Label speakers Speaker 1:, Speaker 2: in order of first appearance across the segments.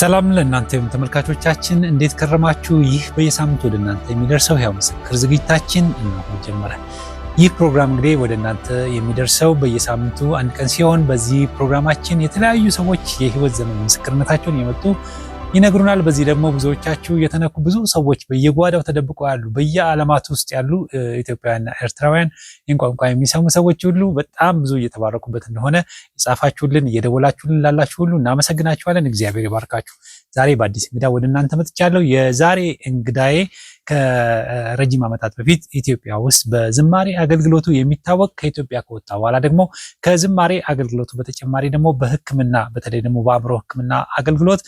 Speaker 1: ሰላም ለእናንተም ተመልካቾቻችን እንዴት ከረማችሁ? ይህ በየሳምንቱ ወደ እናንተ የሚደርሰው ሕያው ምስክር ዝግጅታችን እነሆ ጀመረ። ይህ ፕሮግራም እንግዲህ ወደ እናንተ የሚደርሰው በየሳምንቱ አንድ ቀን ሲሆን በዚህ ፕሮግራማችን የተለያዩ ሰዎች የህይወት ዘመን ምስክርነታቸውን የመጡ ይነግሩናል። በዚህ ደግሞ ብዙዎቻችሁ የተነኩ ብዙ ሰዎች በየጓዳው ተደብቀው ያሉ በየዓለማት ውስጥ ያሉ ኢትዮጵያውያንና ኤርትራውያን ቋንቋ የሚሰሙ ሰዎች ሁሉ በጣም ብዙ እየተባረኩበት እንደሆነ የጻፋችሁልን እየደወላችሁልን ላላችሁ ሁሉ እናመሰግናችኋለን። እግዚአብሔር ይባርካችሁ። ዛሬ በአዲስ እንግዳ ወደ እናንተ መጥቻለሁ። የዛሬ እንግዳዬ ከረጅም ዓመታት በፊት ኢትዮጵያ ውስጥ በዝማሬ አገልግሎቱ የሚታወቅ ከኢትዮጵያ ከወጣ በኋላ ደግሞ ከዝማሬ አገልግሎቱ በተጨማሪ ደግሞ በሕክምና በተለይ ደግሞ በአእምሮ ሕክምና አገልግሎት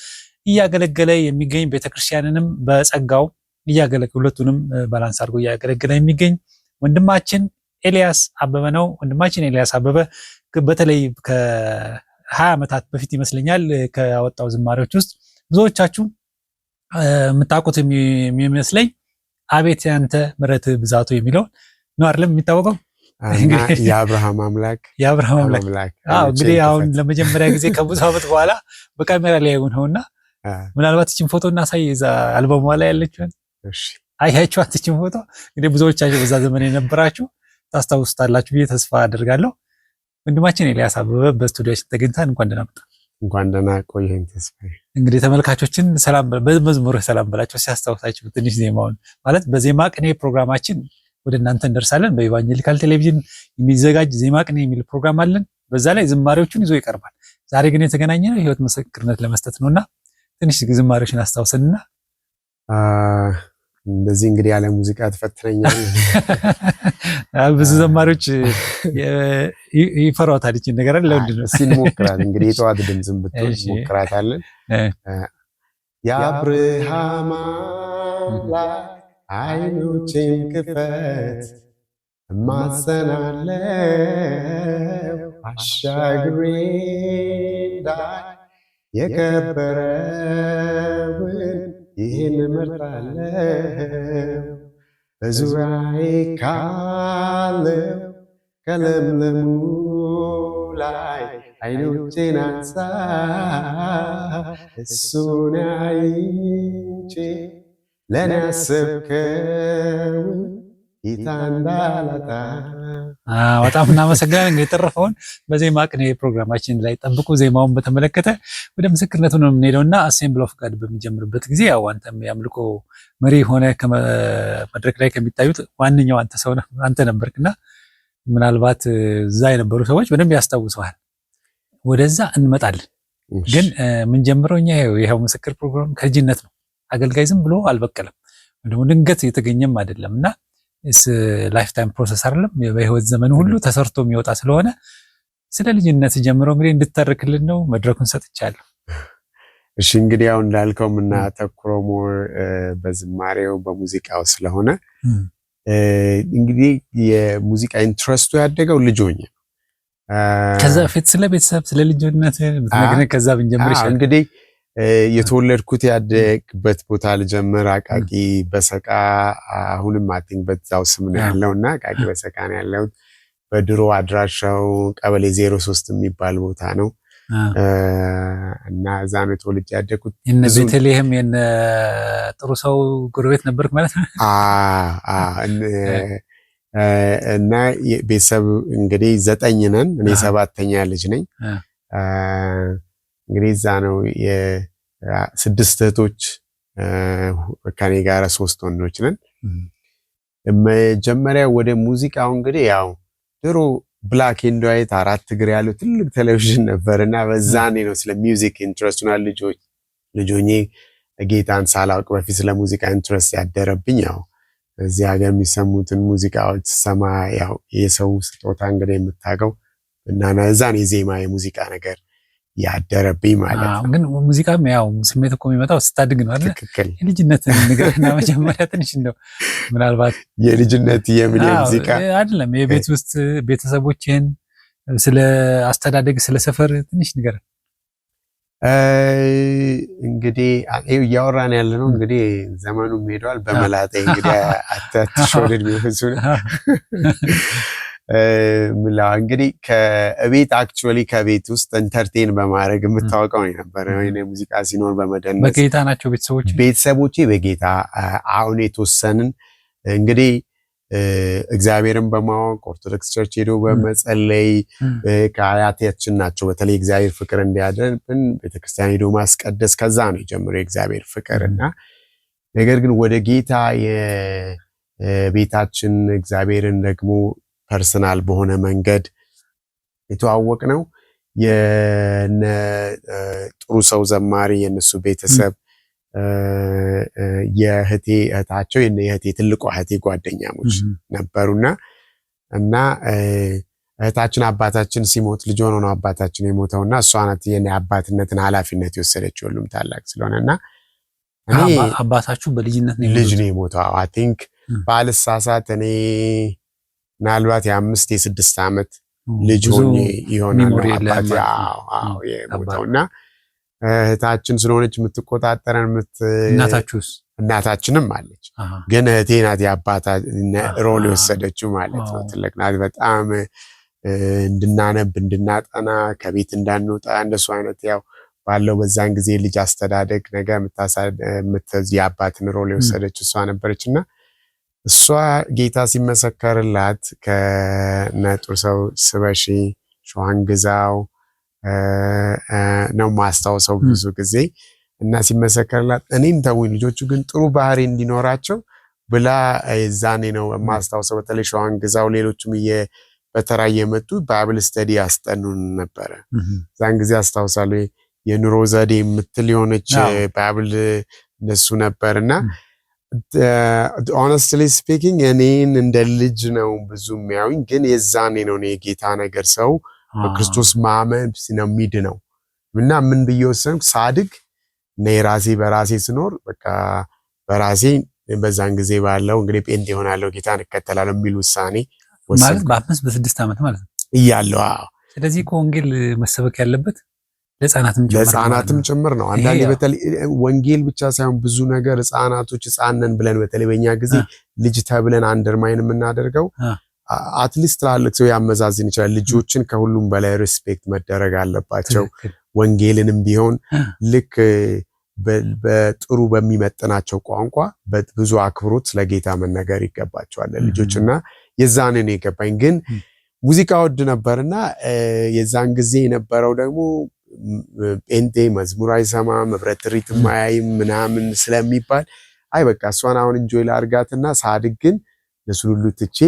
Speaker 1: እያገለገለ የሚገኝ ቤተክርስቲያንንም በጸጋው እያገለግሎቱንም ባላንስ አድርጎ እያገለገለ የሚገኝ ወንድማችን ኤልያስ አበበ ነው። ወንድማችን ኤልያስ አበበ በተለይ ከ20 ዓመታት በፊት ይመስለኛል ከወጣው ዝማሬዎች ውስጥ ብዙዎቻችሁ የምታውቁት የሚመስለኝ አቤት ያንተ ምሕረት ብዛቱ የሚለው ነው አይደለም የሚታወቀው?
Speaker 2: የአብርሃም አምላክ
Speaker 1: እንግዲህ አሁን ለመጀመሪያ ጊዜ ከብዙ ዓመት በኋላ በካሜራ ላይ ሆነውና ምናልባት እቺን ፎቶ እናሳይ። እዛ አልበሙ ላይ ያለችውን አያችኋት? እቺን ፎቶ እንግዲህ ብዙዎቻችሁ በዛ ዘመን የነበራችሁ ታስታውሱታላችሁ ብዬ ተስፋ አደርጋለሁ። ወንድማችን ኤልያስ አበበ በስቱዲዮአችን ተገኝተን እንኳን ደህና መጣ።
Speaker 2: እንኳን ደህና ቆየኝ ተስፋዬ።
Speaker 1: እንግዲህ ተመልካቾችን ሰላም በመዝሙር ሰላም በላቸው ሲያስታውሳችሁ ትንሽ ዜማውን ማለት በዜማ ቅኔ ፕሮግራማችን ወደ እናንተ እንደርሳለን። በኢቫንጀሊካል ቴሌቪዥን የሚዘጋጅ ዜማ ቅኔ የሚል ፕሮግራም አለን። በዛ ላይ ዝማሬዎቹን ይዞ ይቀርባል። ዛሬ ግን የተገናኘነው የህይወት ምስክርነት ለመስጠት ነውና ትንሽ ዝማሬዎችን አስታውሰንና
Speaker 2: እንደዚህ እንግዲህ ያለ ሙዚቃ ተፈትነኛል።
Speaker 1: ብዙ ዘማሪዎች ይፈራዋታል እቺን ነገር አለ። ለምንድን ነው
Speaker 2: ሲንሞክራት እንግዲህ የጠዋት ድምጽም ብትሆን ሞክራታለን። የአብርሃም አምላክ አይኖቼን ክፈት እማጸናለሁ አሻግሬ እንዳይ የከበረውን ይህን እመርጣለሁ በዙሪያዬ ካለው ከለምለሙ ላይ አይኖቼን አንሳ እሱን አይቼ ለኔ ያሰብከውን ጌታ እንዳላጣ።
Speaker 1: በጣም እናመሰግናለን። እንግዲህ የተረፈውን በዜማ ቅኔ ፕሮግራማችን ላይ ጠብቁ። ዜማውን በተመለከተ ወደ ምስክርነቱ ነው የምንሄደውና አሴምብል ኦፍ ጋድ በሚጀምርበት ጊዜ ያው አንተም የአምልኮ መሪ ሆነ ከመድረክ ላይ ከሚታዩት ዋነኛው አንተ ነበርክና ምናልባት እዛ የነበሩ ሰዎች በደንብ ያስታውሰዋል። ወደዛ እንመጣለን። ግን የምንጀምረው እኛ ይሄው ምስክር ፕሮግራም ከልጅነት ነው። አገልጋይ ዝም ብሎ አልበቀለም፣ ደግሞ ድንገት የተገኘም አይደለምና ላይፍ ታይም ፕሮሰስ አይደለም። በህይወት ዘመን ሁሉ ተሰርቶ የሚወጣ ስለሆነ ስለ ልጅነት ጀምሮ እንግዲህ እንድትተርክልን ነው መድረኩን ሰጥቻለሁ።
Speaker 2: እሺ እንግዲህ አሁን እንዳልከው የምናተኩረው ሞር በዝማሬው በሙዚቃው ስለሆነ እንግዲህ የሙዚቃ ኢንትረስቱ ያደገው ልጅ ሆኜ ነው።
Speaker 1: ከዛ በፊት ስለ ቤተሰብ ስለ ልጅነት ብትነግረን ከዛ ብንጀምር ይሻላል።
Speaker 2: እንግዲህ የተወለድኩት ያደግበት ቦታ ልጀምር። አቃቂ በሰቃ አሁንም አቲንክ በዛው ስም ነው ያለውና አቃቂ በሰቃ ነው ያለው። በድሮ አድራሻው ቀበሌ 03 የሚባል ቦታ ነው እና እዛ ነው ተወልጄ ያደግኩት።
Speaker 1: እነ ቤተልሔም የነ ጥሩ ሰው ጎረቤት ነበርክ ማለት ነው?
Speaker 2: እና ቤተሰብ እንግዲህ 9 ነን። እኔ 7ኛ ልጅ ነኝ። እንግዲህ እዛ ነው የ6 እህቶች ከኔ ጋር 3 ወንዶች ነን። መጀመሪያ ወደ ሙዚቃው እንግዲህ ያው ድሮ ብላክ ኤንድ ዋይት 4 እግር ያለው ትልቅ ቴሌቪዥን ነበርና በዛኔ ነው ስለ ሚውዚክ ኢንትረስቱና ልጆኜ ጌታን ሳላውቅ በፊት ስለ ሙዚቃ ኢንትረስት ያደረብኝ ያው እዚህ ሀገር የሚሰሙትን ሙዚቃዎች ሰማ ያው የሰው ስጦታ እንግዲህ የምታውቀው እና እዛን የዜማ የሙዚቃ ነገር ያደረብኝ ማለት ነው።
Speaker 1: ግን ሙዚቃም ያው ስሜት እኮ የሚመጣው ስታድግ ነው አይደል? የልጅነት ንገርና መጀመሪያ ትንሽ እንደው ምናልባት
Speaker 2: የልጅነት የምን ሙዚቃ
Speaker 1: አይደለም የቤት ውስጥ ቤተሰቦችን ስለ አስተዳደግ ስለ ሰፈር ትንሽ ንገር።
Speaker 2: እንግዲህ እያወራን ያለ ነው እንግዲህ ዘመኑም ሄዷል። በመላጤ እንግዲህ አትሾልድ ቢሆን እንግዲህ ከቤት አክቹዋሊ ከቤት ውስጥ ኢንተርቴን በማድረግ የምታወቀው ነበር። ሙዚቃ ሲኖር በመደነስ
Speaker 1: በጌታ ናቸው
Speaker 2: ቤተሰቦቼ በጌታ አሁን የተወሰንን እንግዲህ እግዚአብሔርን በማወቅ ኦርቶዶክስ ቸርች ሄዶ በመጸለይ ከአያታችን ናቸው በተለይ እግዚአብሔር ፍቅር እንዲያደርብን ቤተክርስቲያን ሄዶ ማስቀደስ ከዛ ነው የጀመረው የእግዚአብሔር ፍቅርና ነገር ግን ወደ ጌታ የቤታችን እግዚአብሔርን ደግሞ ፐርሰናል በሆነ መንገድ የተዋወቅ ነው የነ ጥሩ ሰው ዘማሪ የነሱ ቤተሰብ እህታቸው የእህቴ ትልቋ እህቴ ጓደኛሞች ነበሩና እና እህታችን አባታችን ሲሞት ልጅ ሆኖ ነው አባታችን የሞተውና እሷ ናት የኔ አባትነትን ኃላፊነት የወሰደችው ሁሉም ታላቅ ስለሆነና እኔ
Speaker 1: አባታችሁ በልጅነት ነው
Speaker 2: ልጅ ነው የሞተው አይ ቲንክ ባልሳሳት እኔ ምናልባት የ5 የ6 ዓመት ልጅ ሆኜ ይሆናል አባቴ የሞተውና እህታችን ስለሆነች የምትቆጣጠረን እናታችንም አለች ግን እህቴ ናት የአባታ ሮል የወሰደችው ማለት ነው ትልቅ ናት በጣም እንድናነብ እንድናጠና ከቤት እንዳንወጣ እንደሱ አይነት ያው ባለው በዛን ጊዜ ልጅ አስተዳደግ ነገር የአባትን ሮል የወሰደች እሷ ነበረችና እሷ ጌታ ሲመሰከርላት ከነጥሩ ሰው ስበሺ ሸዋንግዛው ነው ማስተዋወሰው ብዙ ጊዜ እና ሲመሰከርላት እኔም ተውኝ ልጆቹ ግን ጥሩ ባህሪ እንዲኖራቸው ብላ ዛኔ ነው ማስተዋወሰው በተለይ ሸዋንግዛው ሌሎችም በተራ የመጡ ባይብል ስተዲ ያስጠኑን ነበር ዛን ጊዜ አስተዋወሳለሁ የኑሮ ዘዴ የምትል የሆነች ባይብል እነሱ ነበርና honestly speaking እኔን እንደ ልጅ ነው ብዙ የሚያዩኝ ግን የዛኔ ነው የጌታ ነገር ሰው በክርስቶስ ማመን ነው የሚድነው እና ምን ብየወሰንኩ ሳድግ ነራሴ በራሴ ስኖር በቃ በራሴ በዛን ጊዜ ባለው እንግዲህ ጴንጤ ሆናለሁ ጌታን እከተላለሁ የሚል ውሳኔ
Speaker 1: ማለት በ5 በ6 ዓመት ማለት ነው
Speaker 2: ይያለው
Speaker 1: ስለዚህ ወንጌል መሰበክ ያለበት
Speaker 2: ለህፃናትም ጭምር ነው አንዳንዴ በተለይ ወንጌል ብቻ ሳይሆን ብዙ ነገር ህፃናቶች ህፃነን ብለን በተለይ በእኛ ጊዜ ልጅ ተብለን አንደርማይን የምናደርገው አትሊስት ላልክ ሰው ያመዛዝን ይችላል ልጆችን ከሁሉም በላይ ሪስፔክት መደረግ አለባቸው ወንጌልንም ቢሆን ልክ በጥሩ በሚመጥናቸው ቋንቋ በብዙ አክብሮት ለጌታ መነገር ይገባቸዋል ልጆችና የዛኔ ነው የገባኝ ግን ሙዚቃ ወድ ነበርና የዛን ጊዜ የነበረው ደግሞ ጴንጤ መዝሙር አይሰማም ህብረት ሪትም አያይም ምናምን ስለሚባል አይ በቃ እሷን አሁን እንጆይ ላርጋትና ሳድግ ግን ለሱ ሁሉ ትቼ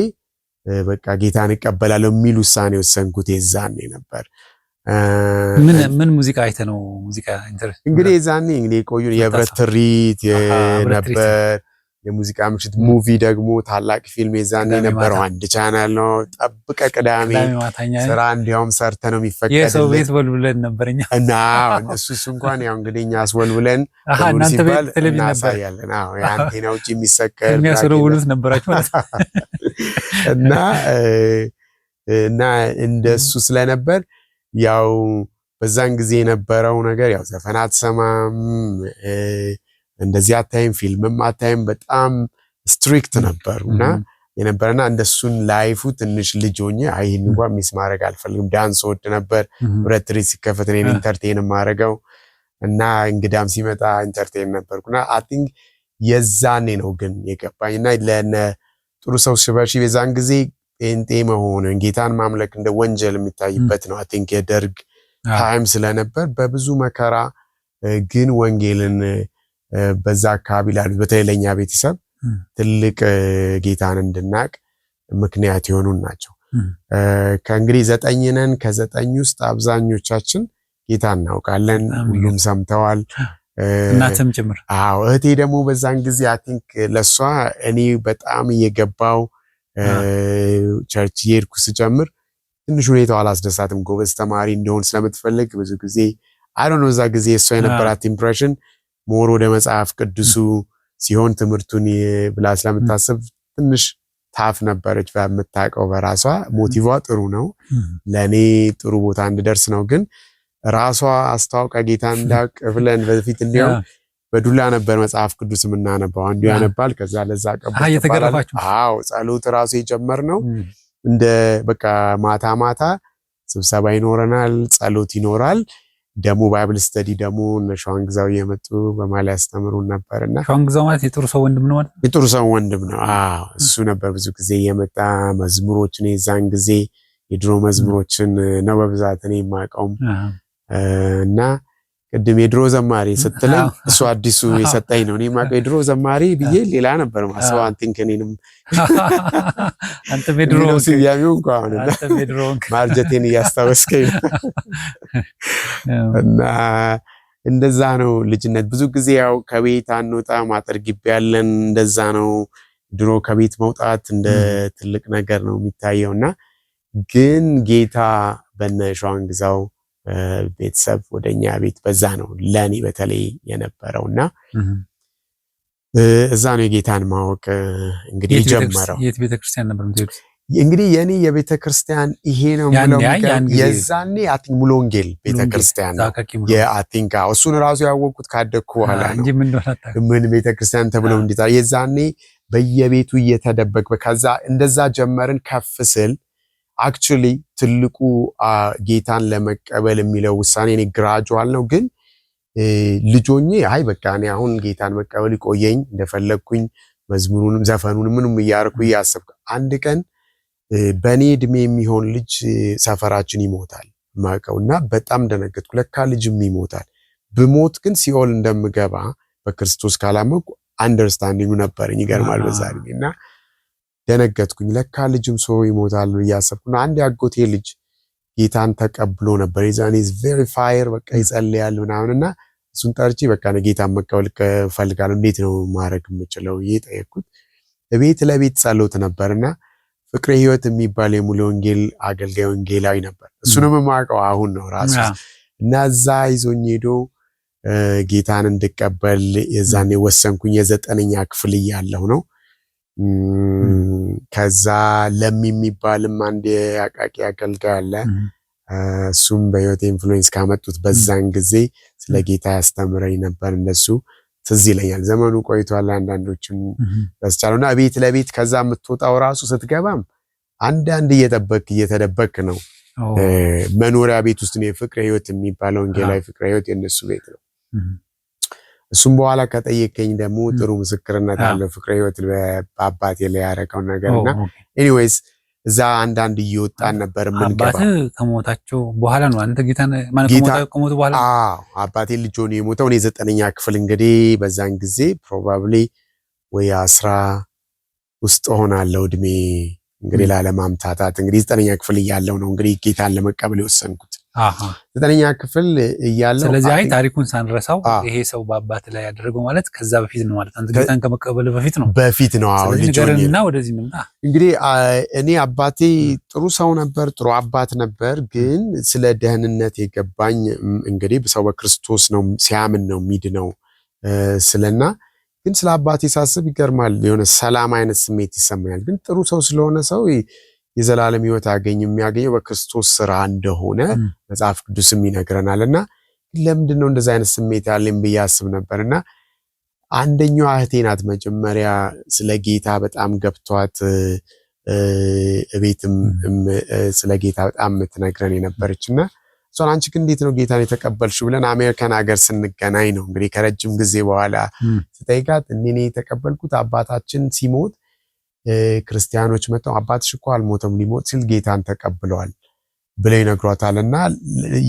Speaker 2: በቃ ጌታን እቀበላለሁ የሚል ውሳኔ ወሰንኩት የዛኔ ነበር
Speaker 1: ምን ሙዚቃ አይተነው ሙዚቃ ኢንተረስት
Speaker 2: እንግዲህ የዛኔ እንግዲህ ቆዩ የህብረት ሪት ነበር የሙዚቃ ምሽት ሙቪ ደግሞ ታላቅ ፊልም የዛኔ ነበረው አንድ ቻናል ነው ጠብቀ ቅዳሜ ስራ እንዲያውም ሰርተ ነው የሚፈቀደው
Speaker 1: የሰው ቤት ወልብለን ነበርኛ
Speaker 2: እና እሱስ እንኳን ያው እንግዲህኛ አስወልብለን
Speaker 1: እናንተ ቤት ቴሌቪዥን ነበር
Speaker 2: አዎ ያንቴና ውጪ የሚሰከር
Speaker 1: የሚያስወልውሉት ነበራችሁ ማለት
Speaker 2: እና እንደሱ ስለነበር ያው በዛን ጊዜ የነበረው ነገር ያው ዘፈናት ሰማም እንደዚህ አታይም ፊልምም አታይም በጣም ስትሪክት ነበርና የነበረና እንደሱን ላይፉ ትንሽ ልጅ ሆኜ አይን እንኳን ሚስ ማድረግ አልፈልግም ዳንስ ወድ ነበር ብረት ሪት ሲከፈት እኔን ኢንተርቴን ማድረገው እና እንግዳም ሲመጣ ኢንተርቴን ነበርኩና አይ ቲንክ የዛኔ ነው ግን የገባኝና ለነ ጥሩ ሰው ሽበሺ በዛን ጊዜ ጴንጤ መሆን ጌታን ማምለክ እንደ ወንጀል የሚታይበት ነው አይ ቲንክ የደርግ ታይም ስለነበር በብዙ መከራ ግን ወንጌልን በዛ አካባቢ ላሉት በተለይ ለኛ ቤተሰብ ትልቅ ጌታን እንድናቅ ምክንያት የሆኑን ናቸው ከእንግዲህ 9 ነን ከ9 ውስጥ አብዛኞቻችን ጌታን እናውቃለን ሁሉም ሰምተዋል
Speaker 1: እናትም ጭምር
Speaker 2: አዎ እህቴ ደግሞ በዛን ጊዜ አይ ቲንክ ለሷ እኔ በጣም እየገባው ቸርች የርኩ ስጨምር ትንሽ ሁኔታው አላስደሳትም ጎበዝ ተማሪ እንደሆን ስለምትፈልግ ብዙ ጊዜ አይ ዶንት ኖ እዛ ጊዜ እሷ የነበራት ኢምፕሬሽን ሞር ወደ መጽሐፍ ቅዱሱ ሲሆን ትምህርቱን ብላ ስለምታስብ ትንሽ ታፍ ነበረች በመታቀው በራሷ ሞቲቫ ጥሩ ነው ለኔ ጥሩ ቦታ እንድደርስ ነው ግን ራሷ አስተዋውቃ ጌታ እንዳውቅ ብለን በፊት እንዲያው በዱላ ነበር መጽሐፍ ቅዱስ ምናነባው አንዱ ያነባል ከዛ ለዛ ቀበል
Speaker 1: እየተገረፋችሁ
Speaker 2: አዎ ጸሎት ራሱ የጀመርነው እንደ በቃ ማታ ማታ ስብሰባ ይኖረናል፣ ጸሎት ይኖራል። ደግሞ ባይብል ስተዲ ደግሞ ሸዋንግዛው የመጡ በማለ ያስተምሩን ነበርና
Speaker 1: ሸዋንግዛው ማለት የጥሩ ሰው ወንድም ነው ማለት
Speaker 2: የጥሩ ሰው ወንድም ነው። እሱ ነበር ብዙ ጊዜ የመጣ መዝሙሮችን የዛን ጊዜ የድሮ መዝሙሮችን ነው በብዛት እኔ የማውቀው እና ቅድም የድሮ ዘማሪ ስትለኝ እሱ አዲሱ የሰጠኝ ነው። እኔ የማውቀው የድሮ ዘማሪ ብዬ ሌላ ነበር ማሰብ አንተንከኔንም
Speaker 1: አንተ በድሮ
Speaker 2: ሲያሚው እንኳን ማርጀቴን እያስታወስከኝ እና እንደዛ ነው ልጅነት። ብዙ ጊዜ ያው ከቤት አንወጣም፣ አጥር ግቢ ያለን እንደዛ ነው። ድሮ ከቤት መውጣት እንደ ትልቅ ነገር ነው የሚታየውና ግን ጌታ በነ ሸዋንግዛው ቤተሰብ ወደኛ ቤት በዛ ነው ለኔ በተለይ የነበረውና እዛ ነው የጌታን ማወቅ እንግዲህ ጀመረው።
Speaker 1: የት ቤተክርስቲያን ነበር የምትሄዱት?
Speaker 2: እንግዲህ የኔ የቤተክርስቲያን ይሄ ነው ማለት የዛኔ አቲንክ ሙሉ ወንጌል ቤተክርስቲያን ነው የአቲንክ እሱን ራሱ ያወቅኩት ካደኩ በኋላ ነው። ምን ቤተክርስቲያን ተብለው እንዲታ የዛኔ በየቤቱ እየተደበቀ ከዛ እንደዛ ጀመርን። ከፍ ስል አክቹሊ ትልቁ ጌታን ለመቀበል የሚለው ውሳኔ እኔ ግራጁዋል ነው። ግን ልጆኜ አይ በቃ እኔ አሁን ጌታን መቀበል ይቆየኝ እንደፈለግኩኝ መዝሙሩንም ዘፈኑንም ምንም እያርኩ እያሰብኩ አንድ ቀን በኔ እድሜ የሚሆን ልጅ ሰፈራችን ይሞታል ማቀውና በጣም ደነገጥኩ። ለካ ልጅም ይሞታል። ብሞት ግን ሲኦል እንደምገባ በክርስቶስ ካላመንኩ አንደርስታንዲንጉ ነበርኝ። ይገርማል በዛ እድሜና ደነገጥኩኝ። ለካ ልጅም ሰው ይሞታል እያሰብኩና አንድ ያጎቴ ልጅ ጌታን ተቀብሎ ነበር። የዛኔ is very fire በቃ ይጸልያል ምናምንና እሱን ጠርቼ በቃ ጌታን መቀበል ፈልጋለሁ እንዴት ነው ማድረግ የምችለው እየጠየቅኩት ቤት ለቤት ጸሎት ነበርና ፍቅረ ሕይወት የሚባል የሙሉ ወንጌል አገልጋይ ወንጌላዊ ነበር። እሱንም የማውቀው አሁን ነው ራሱ እና እዛ ይዞኝ ሄዶ ጌታን እንድቀበል የዛኔ ወሰንኩኝ። የ9ኛ ክፍል እያለሁ ነው። ከዛ የሚባልም አንድ የአቃቂ አገልጋይ አለ። እሱም በህይወት ኢንፍሉዌንስ ካመጡት በዛን ጊዜ ስለ ጌታ ያስተምረኝ ነበር። እንደሱ ትዝ ይለኛል። ዘመኑ ቆይቷል። አንዳንዶችን ያስቻሉና ቤት ለቤት ከዛ የምትወጣው ራሱ ስትገባም አንዳንድ እየተደበክ ነው። መኖሪያ ቤት ውስጥ ነው የፍቅረ ሕይወት የሚባለው ወንጌላዊ ፍቅረ ሕይወት የነሱ ቤት ነው። እሱም በኋላ ከጠየቀኝ ደግሞ ጥሩ ምስክርነት አለው ፍቅረ ሕይወት በአባቴ ላይ ያረከው ነገርና ኤኒዌይስ እዛ አንዳንድ እየወጣን ነበር የምንገባ።
Speaker 1: አባቴ ከሞታቸው በኋላ ነው አንተ ጌታን ማለት ከሞቱ በኋላ?
Speaker 2: አባቴ ልጅ ሆኖ የሞተው እኔ 9ኛ ክፍል እንግዲህ በዛን ጊዜ ፕሮባብሊ ወይ 10 ውስጥ ሆናለሁ እድሜ እንግዲህ ላለማምታታት እንግዲህ 9ኛ ክፍል እያለሁ ነው እንግዲህ ጌታን ለመቀበል የወሰንኩት። 9ኛ ክፍል እያለሁ
Speaker 1: ስለዚህ አይ ታሪኩን ሳንረሳው ይሄ ሰው በአባት ላይ ያደረገው ማለት ከዛ በፊት ነው ማለት አንተ ጌታን ከመቀበል በፊት ነው።
Speaker 2: በፊት ነው። አዎ ልጅ
Speaker 1: ነገርና ወደዚህ እንምጣ።
Speaker 2: እንግዲህ እኔ አባቴ ጥሩ ሰው ነበር፣ ጥሩ አባት ነበር። ግን ስለ ደህንነት የገባኝ እንግዲህ ሰው በክርስቶስ ነው ሲያምን ነው የሚድነው ስለና ግን ስለ አባቴ ሳስብ ይገርማል። የሆነ ሰላም አይነት ስሜት ይሰማኛል። ግን ጥሩ ሰው ስለሆነ ሰው የዘላለም ሕይወት የሚያገኘው በክርስቶስ ስራ እንደሆነ መጽሐፍ ቅዱስም ይነግረናልና ለምንድነው እንደዛ አይነት ስሜት ያለኝ ብዬ አስብ ነበርና አንደኛው እህቴ ናት መጀመሪያ ስለ ጌታ በጣም ገብቷት እቤትም ስለ ጌታ በጣም የምትነግረን የነበረችና እሷን አንቺ ግን እንዴት ነው ጌታን የተቀበልሽው ብለን አሜሪካን ሀገር ስንገናኝ ነው እንግዲህ ከረጅም ጊዜ በኋላ ስጠይቃት እኔ የተቀበልኩት አባታችን ሲሞት ክርስቲያኖች መጥተው አባትሽ እኮ አልሞተም ሊሞት ሲል ጌታን ተቀብለዋል ብለው ይነግሯታልና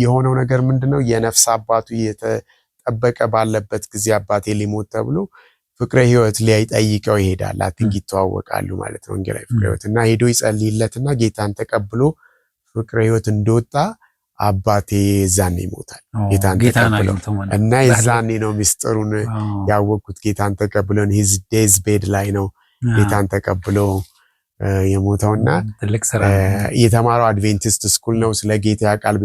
Speaker 2: የሆነው ነገር ምንድነው የነፍስ አባቱ የተጠበቀ ባለበት ጊዜ አባቴ ሊሞት ተብሎ ፍቅረ ሕይወት ሊጠይቀው ይሄዳል። አትንክ ይተዋወቃሉ ማለት ነው ወንጌላዊ ፍቅረ ሕይወትና ሄዶ ይጸልይለትና ጌታን ተቀብሎ ፍቅረ ሕይወት እንደወጣ አባቴ ዛኔ ይሞታል ጌታን ተቀብሎ እና የዛኔ ነው ሚስጥሩን ያወቅኩት። ጌታን ተቀብሎ ሂዝ ዴዝ ቤድ ላይ ነው ጌታን ተቀብሎ የሞተውና የተማረው አድቬንቲስት ስኩል ነው። ስለ ጌታ ያቃል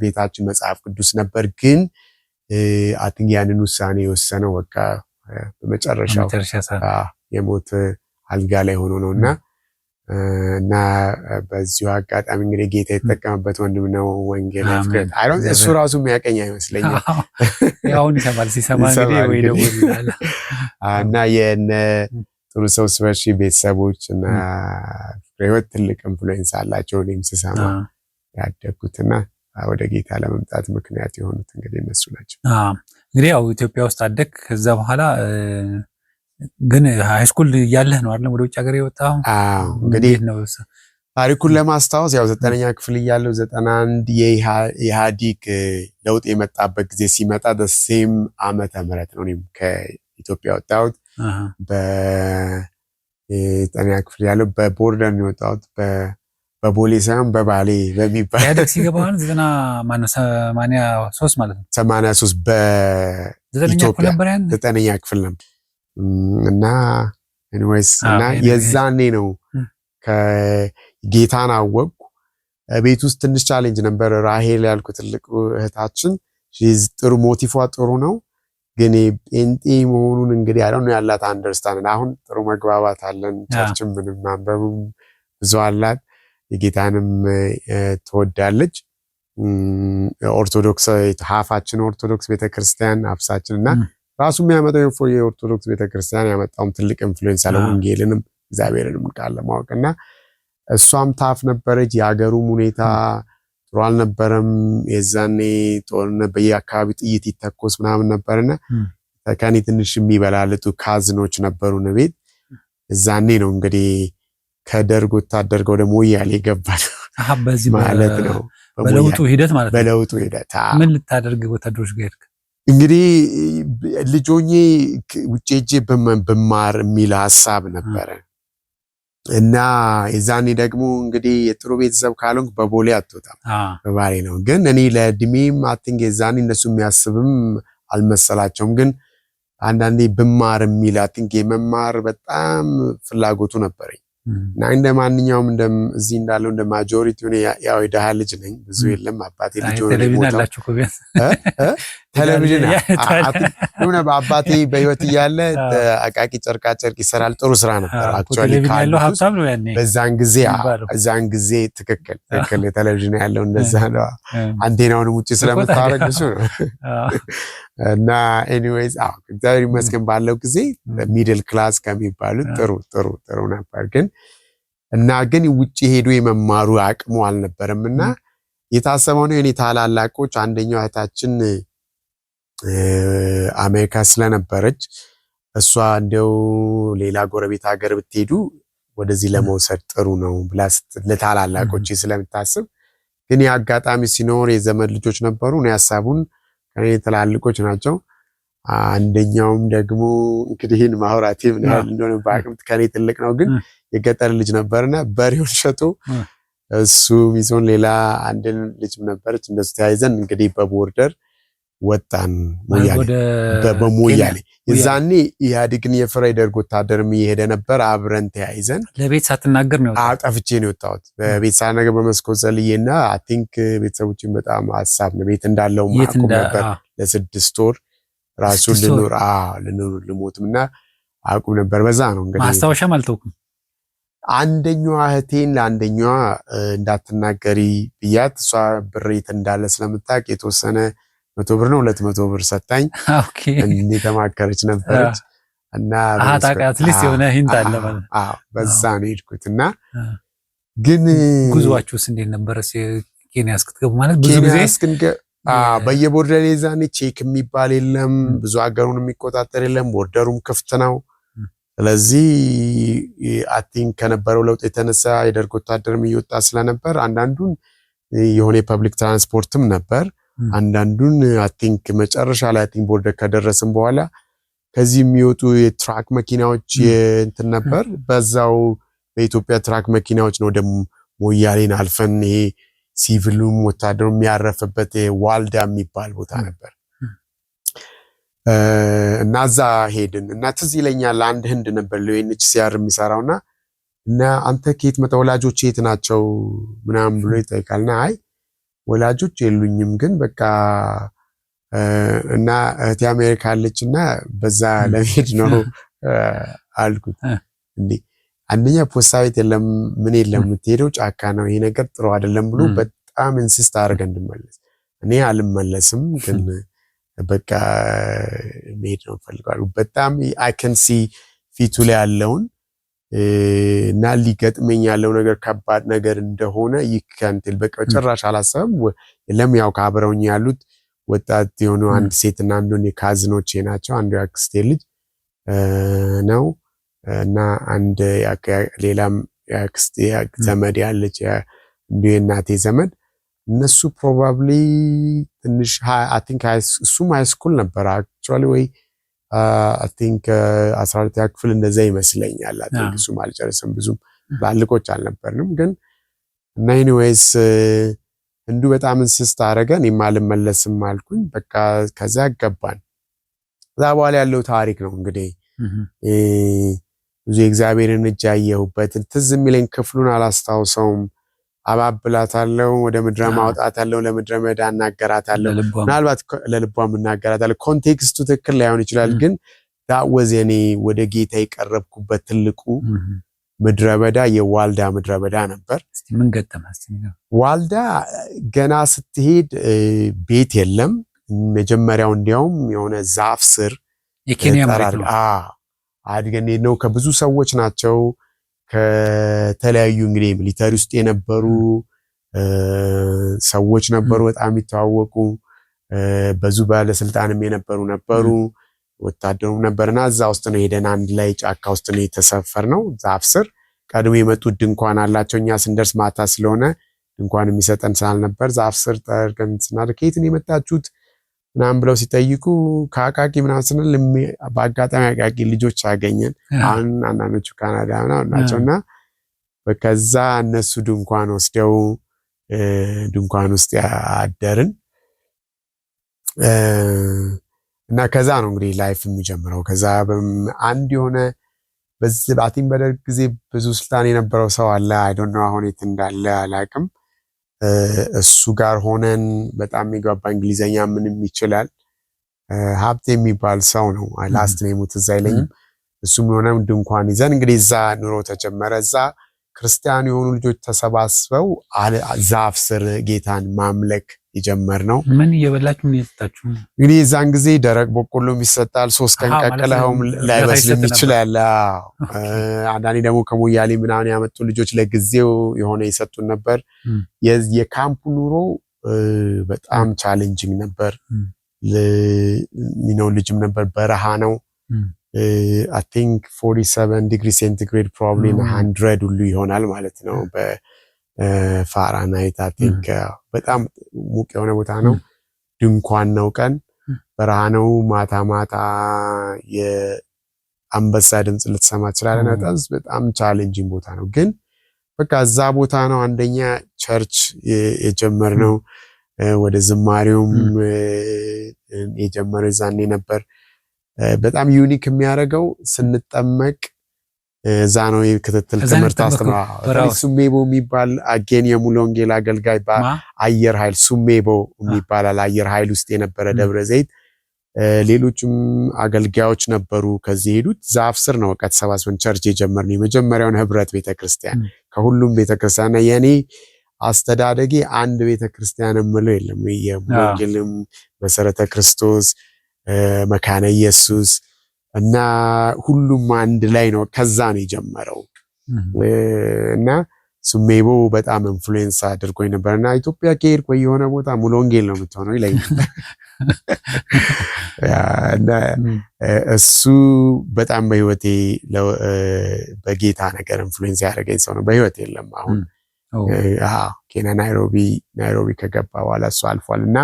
Speaker 2: ቤታችን መጽሐፍ ቅዱስ ነበር። ግን አትንክ ያንን ውሳኔ የወሰነው በቃ በመጨረሻው የሞት አልጋ ላይ ሆኖ ነውና እና በዚሁ አጋጣሚ እንግዲህ ጌታ የተጠቀመበት ወንድም ነው ወንጌል ፍቅረት እሱ ራሱ የሚያቀኝ አይመስለኝም።
Speaker 1: ያውን ይሰማል ሲሰማ እንግዲህ ወይ ደውል ይላል
Speaker 2: እና የነ ጥሩ ሰው ስበሺ ቤተሰቦች እና ፍሬህይወት ትልቅ ኢንፍሉዌንስ አላቸው እኔም ስሰማ ያደግኩትና ወደ ጌታ ለመምጣት ምክንያት የሆኑት እንግዲህ እነሱ ናቸው።
Speaker 1: እንግዲህ ያው ኢትዮጵያ ውስጥ አደግ ከዛ በኋላ ግን ሃይስኩል እያለህ ነው አይደል ወደ ውጭ ሀገር የወጣው?
Speaker 2: እንግዲህ ታሪኩን ለማስታወስ ያው 9ኛ ክፍል እያለሁ 91 የኢህአዲግ ለውጥ የመጣበት ጊዜ ሲመጣ ደሴም ዓመተ ምህረት ነው እኔም ከኢትዮጵያ ወጣሁት። በ9ኛ ክፍል ያለው በቦርደር ነው የወጣሁት በቦሌ ሳይሆን በባሌ በሚባል
Speaker 1: ኢህአዲግ ሲገባ 83 ማለት ነው
Speaker 2: 83 በኢትዮጵያ 9ኛ ክፍል ነበር እና ኤኒዌይስ እና የዛኔ ነው ከጌታን አወቅኩ። ቤት ውስጥ ትንሽ ቻሌንጅ ነበር። ራሄል ያልኩ ትልቁ እህታችን ጥሩ ሞቲፏ ጥሩ ነው ግን ጴንጤ መሆኑን እንግዲህ ያለው ነው ያላት አንደርስታንድ። አሁን ጥሩ መግባባት አለን። ቸርችም ምንም ማንበብም ብዙ አላት። የጌታንም ትወዳለች። ኦርቶዶክስ ሀፋችን ኦርቶዶክስ ቤተክርስቲያን አብሳችን እና ራሱ የሚያመጣው የኦርቶዶክስ ቤተክርስቲያን ያመጣውም ትልቅ ኢንፍሉዌንስ አለ። ወንጌልንም እግዚአብሔርንም ቃል ለማወቅና እሷም ታፍ ነበረች። የሀገሩም ሁኔታ ጥሩ አልነበረም። የዛኔ ጦርነት በየአካባቢ ጥይት ይተኮስ ምናምን ነበርና ከኔ ትንሽ የሚበላልጡ ካዝኖች ነበሩን ቤት። እዛኔ ነው እንግዲህ ከደርግ ወታደር ጋር ወደ ሞያሌ ገባን ማለት ነው።
Speaker 1: በለውጡ ሂደት ማለት ነው።
Speaker 2: በለውጡ ሂደት
Speaker 1: ምን ልታደርግ ወታደሮች ጋር ሄድክ?
Speaker 2: እንግዲህ ልጆኜ ውጭ ሄጄ ብማር የሚል ሀሳብ ነበረ እና የዛኔ ደግሞ እንግዲህ የጥሩ ቤተሰብ ካልሆንክ በቦሌ አትወጣም በባሌ ነው። ግን እኔ ለእድሜም አትንግ የዛኔ እነሱ የሚያስብም አልመሰላቸውም። ግን አንዳንዴ ብማር የሚል አትንግ የመማር በጣም ፍላጎቱ ነበረኝ እና እንደ ማንኛውም እዚህ እንዳለው እንደ ማጆሪቲ ሆነ ያው የደሃ ልጅ ነኝ። ብዙ የለም አባቴ ልጅ ሆነ ቴሌቪዥን አባቴ በህይወት እያለ አቃቂ ጨርቃ ጨርቅ ይሰራል። ጥሩ ስራ ነበር አክቹአሊ በዛን ጊዜ ትክክል የቴሌቪዥን ያለው እንደዛ ነው። አንቴናውን ውጪ ስለምታረግ እሱ ነው እና ኤኒዌይስ እግዚአብሔር ይመስገን ባለው ጊዜ ሚድል ክላስ ከሚባሉት ጥሩ ነበር። ግን ውጪ ሄዶ የመማሩ አቅሙ አልነበረምና የታሰበው ነው የኔ ታላላቆች አንደኛው እህታችን አሜሪካ ስለነበረች እሷ እንደው ሌላ ጎረቤት ሀገር ብትሄዱ ወደዚህ ለመውሰድ ጥሩ ነው ብላ ለታላላቆች ስለምታስብ ግን ያጋጣሚ ሲኖር የዘመድ ልጆች ነበሩ ነው ያሳቡን ከኔ ታላላቆች ናቸው። አንደኛውም ደግሞ እንግዲህን ማውራቴ ምን ያህል እንደሆነ ባቅምት ከኔ ትልቅ ነው ግን የገጠር ልጅ ነበርና በሬውን ሸጦ እሱ ሚዞን ሌላ አንድን ልጅ ነበረች እንደሱ ተያይዘን እንግዲህ በቦርደር ወጣን በሞያሌ። የዛኔ ኢህአዲግን የፍራ ደርግ ወታደርም እየሄደ ነበር። አብረን ተያይዘን
Speaker 1: ለቤት ሳትናገር ነው የወጣሁት።
Speaker 2: ጠፍቼ ነው የወጣሁት በቤት ሳትናገር በመስኮት ዘልዬና አይ ቲንክ ቤተሰቦችን በጣም ሐሳብ ነው ቤት እንዳለው ማቆም ነበር ለ6 ወር ራሱን ልሞትምና አቁም ነበር። በዛ ነው እንግዲህ
Speaker 1: ማስታወሻም አልተውኩም።
Speaker 2: አንደኛዋ እህቴን ለአንደኛዋ እንዳትናገሪ ብያት እሷ ብሬት እንዳለ ስለምታውቅ የተወሰነ 100 ብር ነው 200 ብር ሰጣኝ።
Speaker 1: ኦኬ
Speaker 2: እንዴ ተማከረች ነበረች እና
Speaker 1: አታውቃት ሊስ የሆነ ሂንት አለ ማለት
Speaker 2: በዛ ነው የሄድኩትና ግን
Speaker 1: ጉዟችሁስ እንዴት ነበር? ኬንያ እስክትገቡ ማለት ብዙ ጊዜ
Speaker 2: በየቦርደር የዛኔ ቼክ የሚባል የለም። ብዙ ሀገሩን የሚቆጣጠር የለም። ቦርደሩም ክፍት ነው። ስለዚህ አይ ቲንክ ከነበረው ለውጥ የተነሳ የደርግ ወታደርም እየወጣ ስለነበር አንዳንዱን የሆነ የፐብሊክ ትራንስፖርትም ነበር። አንዳንዱን አይ ቲንክ መጨረሻ ላይ አይ ቲንክ ቦርደር ከደረስን በኋላ ከዚህ የሚወጡ የትራክ መኪናዎች እንትን ነበር። በዛው በኢትዮጵያ ትራክ መኪናዎች ነው ደግሞ ሞያሌን አልፈን ይሄ ሲቪሉም ወታደሩ የሚያረፍበት ዋልዳ የሚባል ቦታ ነበር እና እዛ ሄድን እና ትዝ ይለኛል አንድ ህንድ ነበር ለዩኤንኤችሲአር የሚሰራውና እና አንተ ከየት መጣ ወላጆች የት ናቸው ምናምን ብሎ ይጠይቃልና አይ ወላጆች የሉኝም ግን በቃ እና እህቴ አሜሪካ አለችና በዛ ለሄድ ነው አልኩት። እንዴ አንደኛ ፖስታ ቤት የለም ምን የለም የምትሄደው ጫካ ነው ይሄ ነገር ጥሩ አይደለም ብሎ በጣም ኢንሲስት አድርገ እንድመለስ እኔ አልመለስም ግን በቃ መሄድ ነው ፈልጋለሁ። በጣም አይ ካን ሲ ፊቱ ላይ ያለውን እና ሊገጥመኝ ያለው ነገር ከባድ ነገር እንደሆነ ይከንትል በቃ ጭራሽ አላሰብም። ለምያው ካብረውኝ ያሉት ወጣት የሆኑ አንድ ሴትና አንድ ወንድ ካዝኖቼ ናቸው። አንዱ ያክስቴ ልጅ ነው እና አንድ ሌላም ያክስቴ ዘመድ ያለች እንዴ እናቴ ዘመድ እነሱ ፕሮባብሊ ትንሽ አይ ቲንክ እሱም ሃይ ስኩል ነበር አክቹአሊ ወይ አይ ቲንክ 12ኛ ክፍል እንደዛ ይመስለኛል። አይ ቲንክ እሱም አልጨረሰም ብዙም ባልቆች አልነበርንም ግን እና ኤኒዌይስ እንዱ በጣም እንስስት አረገን የማልመለስም አልኩኝ በቃ ከዛ ገባን። ከዛ በኋላ ያለው ታሪክ ነው እንግዲህ ብዙ እግዚአብሔርን እጅ ያየሁበት ትዝ የሚለኝ ክፍሉን አላስታውሰውም። አባብላታለሁ ወደ ምድረ ማውጣታለሁ ለምድረ መዳ እናገራታለሁ ምናልባት ለልቧም እናገራታለሁ ኮንቴክስቱ ትክክል ላይሆን ይችላል ግን that was የኔ ወደ ጌታ የቀረብኩበት ትልቁ ምድረ በዳ የዋልዳ ምድረ በዳ ነበር።
Speaker 1: ምን ገጠመህ?
Speaker 2: ዋልዳ ገና ስትሄድ ቤት የለም። መጀመሪያው እንዲያውም የሆነ ዛፍ ስር
Speaker 1: የኬንያ ማለት ነው
Speaker 2: አድገን ነው ከብዙ ሰዎች ናቸው ከተለያዩ እንግዲህ ሚሊተሪ ውስጥ የነበሩ ሰዎች ነበሩ በጣም ይተዋወቁ በዙ ባለስልጣንም የነበሩ ነበሩ ወታደሩም ነበርና እዛ ውስጥ ነው ሄደን አንድ ላይ ጫካ ውስጥ ነው የተሰፈርነው ዛፍ ስር ቀድሞ የመጡት ድንኳን አላቸው እኛ ስንደርስ ማታ ስለሆነ ድንኳን የሚሰጠን ስላልነበር ዛፍ ስር ጠርቀን ስናደርኬት ነው የመጣችሁት ምናምን ብለው ሲጠይቁ ከአቃቂ ምናምን ስንል በአጋጣሚ አቃቂ ልጆች አገኘን አሁን አንዳንዶቹ ካናዳ ናቸውና በከዛ እነሱ ድንኳን ወስደው ድንኳን ውስጥ ያደርን እና ከዛ ነው እንግዲህ ላይፍ የሚጀምረው። ከዛ አንድ የሆነ በዚህ ባቲም በደርግ ጊዜ ብዙ ስልጣን የነበረው ሰው አለ አይ ዶንት ኖ አሁን የት እንዳለ አላውቅም። እሱ ጋር ሆነን በጣም የሚገባ እንግሊዘኛ ምንም ይችላል ሀብቴ የሚባል ሰው ነው ላስት ኔሙ ትዝ አይለኝም። እሱም የሆነ ድንኳን ይዘን እንግዲህ እዛ ኑሮ ተጀመረ። እዛ ክርስቲያን የሆኑ ልጆች ተሰባስበው ዛፍ ስር ጌታን ማምለክ የጀመርነው።
Speaker 1: ምን እየበላችሁ ምን እየጠጣችሁ?
Speaker 2: እንግዲህ እዛን ጊዜ ደረቅ በቆሎም ይሰጣል 3 ቀን ቀቅለውም ላይበስልም ይችላል። አንዳንዴ ደግሞ ከሞያሌ ምናምን ያመጡ ልጆች ለጊዜው የሆነ ይሰጡን ነበር። የካምፕ ኑሮ በጣም ቻሌንጂንግ ነበር። ነው ልጅም ነበር በረሃ ነው። I think 47 degree centigrade probably 100 ሁሉ ይሆናል ማለት ነው በፋራናይት I think በጣም ሙቅ የሆነ ቦታ ነው። ድንኳን ነው ቀን በረሃ ነው። ማታ ማታ የአንበሳ ድምጽ ልትሰማ ትችላለህ። በጣም ቻሌንጂንግ ቦታ ነው ግን በቃ እዛ ቦታ ነው አንደኛ ቸርች የጀመርነው ወደ ዝማሬውም የጀመረው ዛኔ ነበር። በጣም ዩኒክ የሚያደርገው ስንጠመቅ እዛ ነው የክትትል ትምህርት አስተማሪ ሱሜቦ የሚባል አገን የሙሉ ወንጌል አገልጋይ በአየር ኃይል ሱሜቦ የሚባል አየር ኃይል ውስጥ የነበረ ደብረ ዘይት ሌሎችም አገልጋዮች ነበሩ። ከዚህ ሄዱት ዛፍ ስር ነው ወቀት ተሰባስበን ቸርች የጀመርነው የመጀመሪያውን ህብረት ቤተክርስቲያን ከሁሉም ቤተክርስቲያንና የኔ አስተዳደጌ አንድ ቤተክርስቲያን ምለው የለም የሙሉ ወንጌልም መሰረተ ክርስቶስ መካነ ኢየሱስ እና ሁሉም አንድ ላይ ነው። ከዛ ነው የጀመረው እና ሱሜቦ በጣም ኢንፍሉዌንስ አድርጎኝ ነበርና ኢትዮጵያ ከሄድኩ የሆነ ቦታ ሙሉ ወንጌል ነው የምትሆነው ይለኛል። እና እሱ በጣም በህይወቴ በጌታ ነገር ኢንፍሉዌንስ ያደረገኝ ሰው ነው። በህይወት የለም አሁን ኬንያ ናይሮቢ ከገባ በኋላ እሱ አልፏልና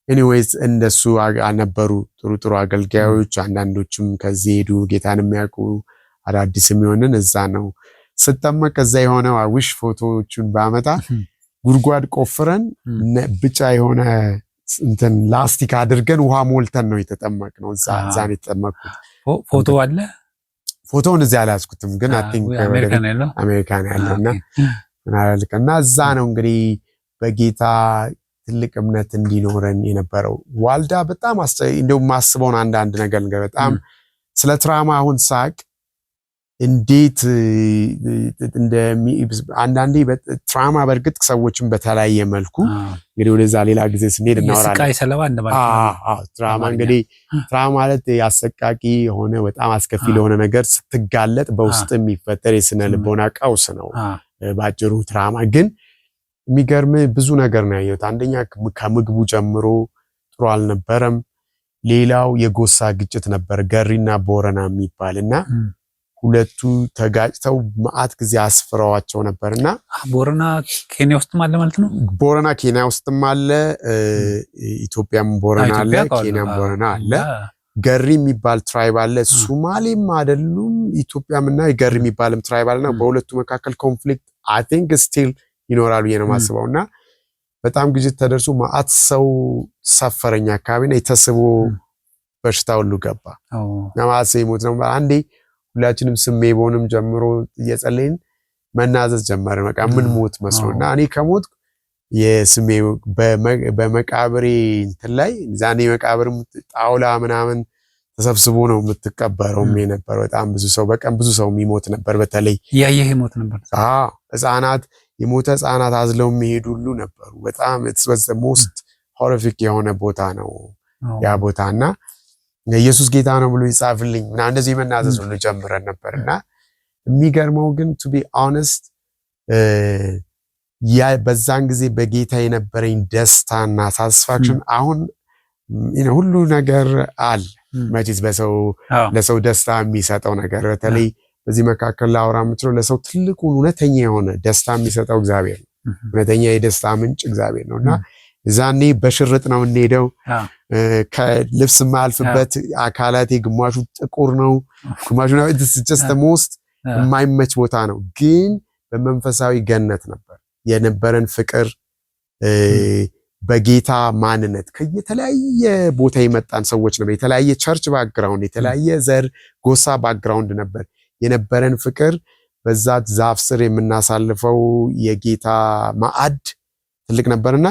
Speaker 2: ኤኒዌይስ እንደሱ አነበሩ ጥሩ አገልጋዮች። አንዳንዶችም ከዚህ ሄዱ ጌታን የሚያውቁ አዳዲስ የሚሆንን እዛ ነው ስጠመቅ እዛ የሆነ አዊሽ ፎቶዎቹን ባመጣ ጉድጓድ ቆፍረን ብቻ የሆነ እንትን ላስቲክ አድርገን ውሃ ሞልተን ነው የተጠመቅነው። እዛ ነው የተጠመቅኩት።
Speaker 1: ፎቶ አለ።
Speaker 2: ፎቶውን እዚህ አላስኩትም ግን አይ ቲንክ አሜሪካን ያለውና እና እዛ ነው እንግዲህ በጌታ ትልቅ እምነት እንዲኖረን የነበረው። ዋልዳ በጣም እንደው ማስበውን አንዳንድ ነገር በጣም ስለ ትራማ አሁን ሳቅ እንዴት አንዳንዴ ትራማ በእርግጥ ሰዎችን በተለያየ መልኩ እንግዲህ ወደዛ ሌላ ጊዜ ስንሄድ እናወራለን።
Speaker 1: የስቃይ ሰለባ እንደማለት
Speaker 2: ትራማ እንግዲህ ትራማ ማለት አሰቃቂ የሆነ በጣም አስከፊ ለሆነ ነገር ስትጋለጥ በውስጥ የሚፈጠር የስነ ልቦና ቀውስ ነው ባጭሩ ትራማ። ግን የሚገርም ብዙ ነገር ነው ያየሁት። አንደኛ ከምግቡ ጀምሮ ጥሩ አልነበረም። ሌላው የጎሳ ግጭት ነበር፣ ገሪና ቦረና የሚባልና ሁለቱ ተጋጭተው መዓት ጊዜ አስፍረዋቸው ነበርና
Speaker 1: ቦረና ኬንያ ውስጥም አለ ማለት ነው።
Speaker 2: ቦረና ኬንያ ውስጥም አለ፣ ኢትዮጵያም ቦረና አለ፣ ኬንያም ቦረና አለ። ገሪ የሚባል ትራይብ አለ። ሶማሌም አይደሉም ኢትዮጵያም እና ገሪ የሚባልም ትራይብ አለና በሁለቱ መካከል ኮንፍሊክት አይ ቲንክ ስቲል ይኖራሉ ነው የማስበውና በጣም ግጭት ተደርሶ መዓት ሰው ሰፈረኛ አካባቢና የተስቦ በሽታ ሁሉ ገባ። ማዓት ሰው ይሞት ነው። አንዴ ሁላችንም ስሜቦንም ጀምሮ እየጸለይን መናዘዝ ጀመረ። በቃ ምን ሞት መስሎና እኔ ከሞት የስሜ በመቃብሬ እንትን ላይ ዛኔ መቃብርም ጣውላ ምናምን ተሰብስቦ ነው የምትቀበረው የነበር። በጣም ብዙ ሰው በቀን ብዙ ሰው የሚሞት ነበር። በተለይ
Speaker 1: ያየህ ይሞት ነበር።
Speaker 2: ህፃናት የሞተ ህፃናት አዝለው የሚሄዱ ሁሉ ነበሩ። በጣም it's was the most horrific የሆነ ቦታ ነው ያ ቦታና ኢየሱስ ጌታ ነው ብሎ ይጻፍልኝ እና እንደዚህ መናዘዝ ሁሉ ጀምረን ነበርና የሚገርመው ግን to be honest ያ በዛን ጊዜ በጌታ የነበረኝ ደስታና satisfaction አሁን ሁሉ ነገር አለ መቼስ በሰው ለሰው ደስታ የሚሰጠው ነገር በተለይ በዚህ መካከል ላውራ የምችለው ለሰው ትልቁ እውነተኛ የሆነ ደስታ የሚሰጠው እግዚአብሔር ነው። እውነተኛ የደስታ ምንጭ እግዚአብሔር ነውና ዛኔ በሽርጥ ነው እንሄደው ከልብስ ማልፍበት አካላቴ ግማሹ ጥቁር ነው ግማሹ ነው just the most የማይመች ቦታ ነው። ግን በመንፈሳዊ ገነት ነበር የነበረን ፍቅር በጌታ ማንነት ከየተለያየ ቦታ የመጣን ሰዎች ነበር። የተለያየ ቸርች ባክግራውንድ የተለያየ ዘር ጎሳ ባክግራውንድ ነበር የነበረን ፍቅር። በዛ ዛፍ ስር የምናሳልፈው የጌታ ማዕድ ትልቅ ነበርና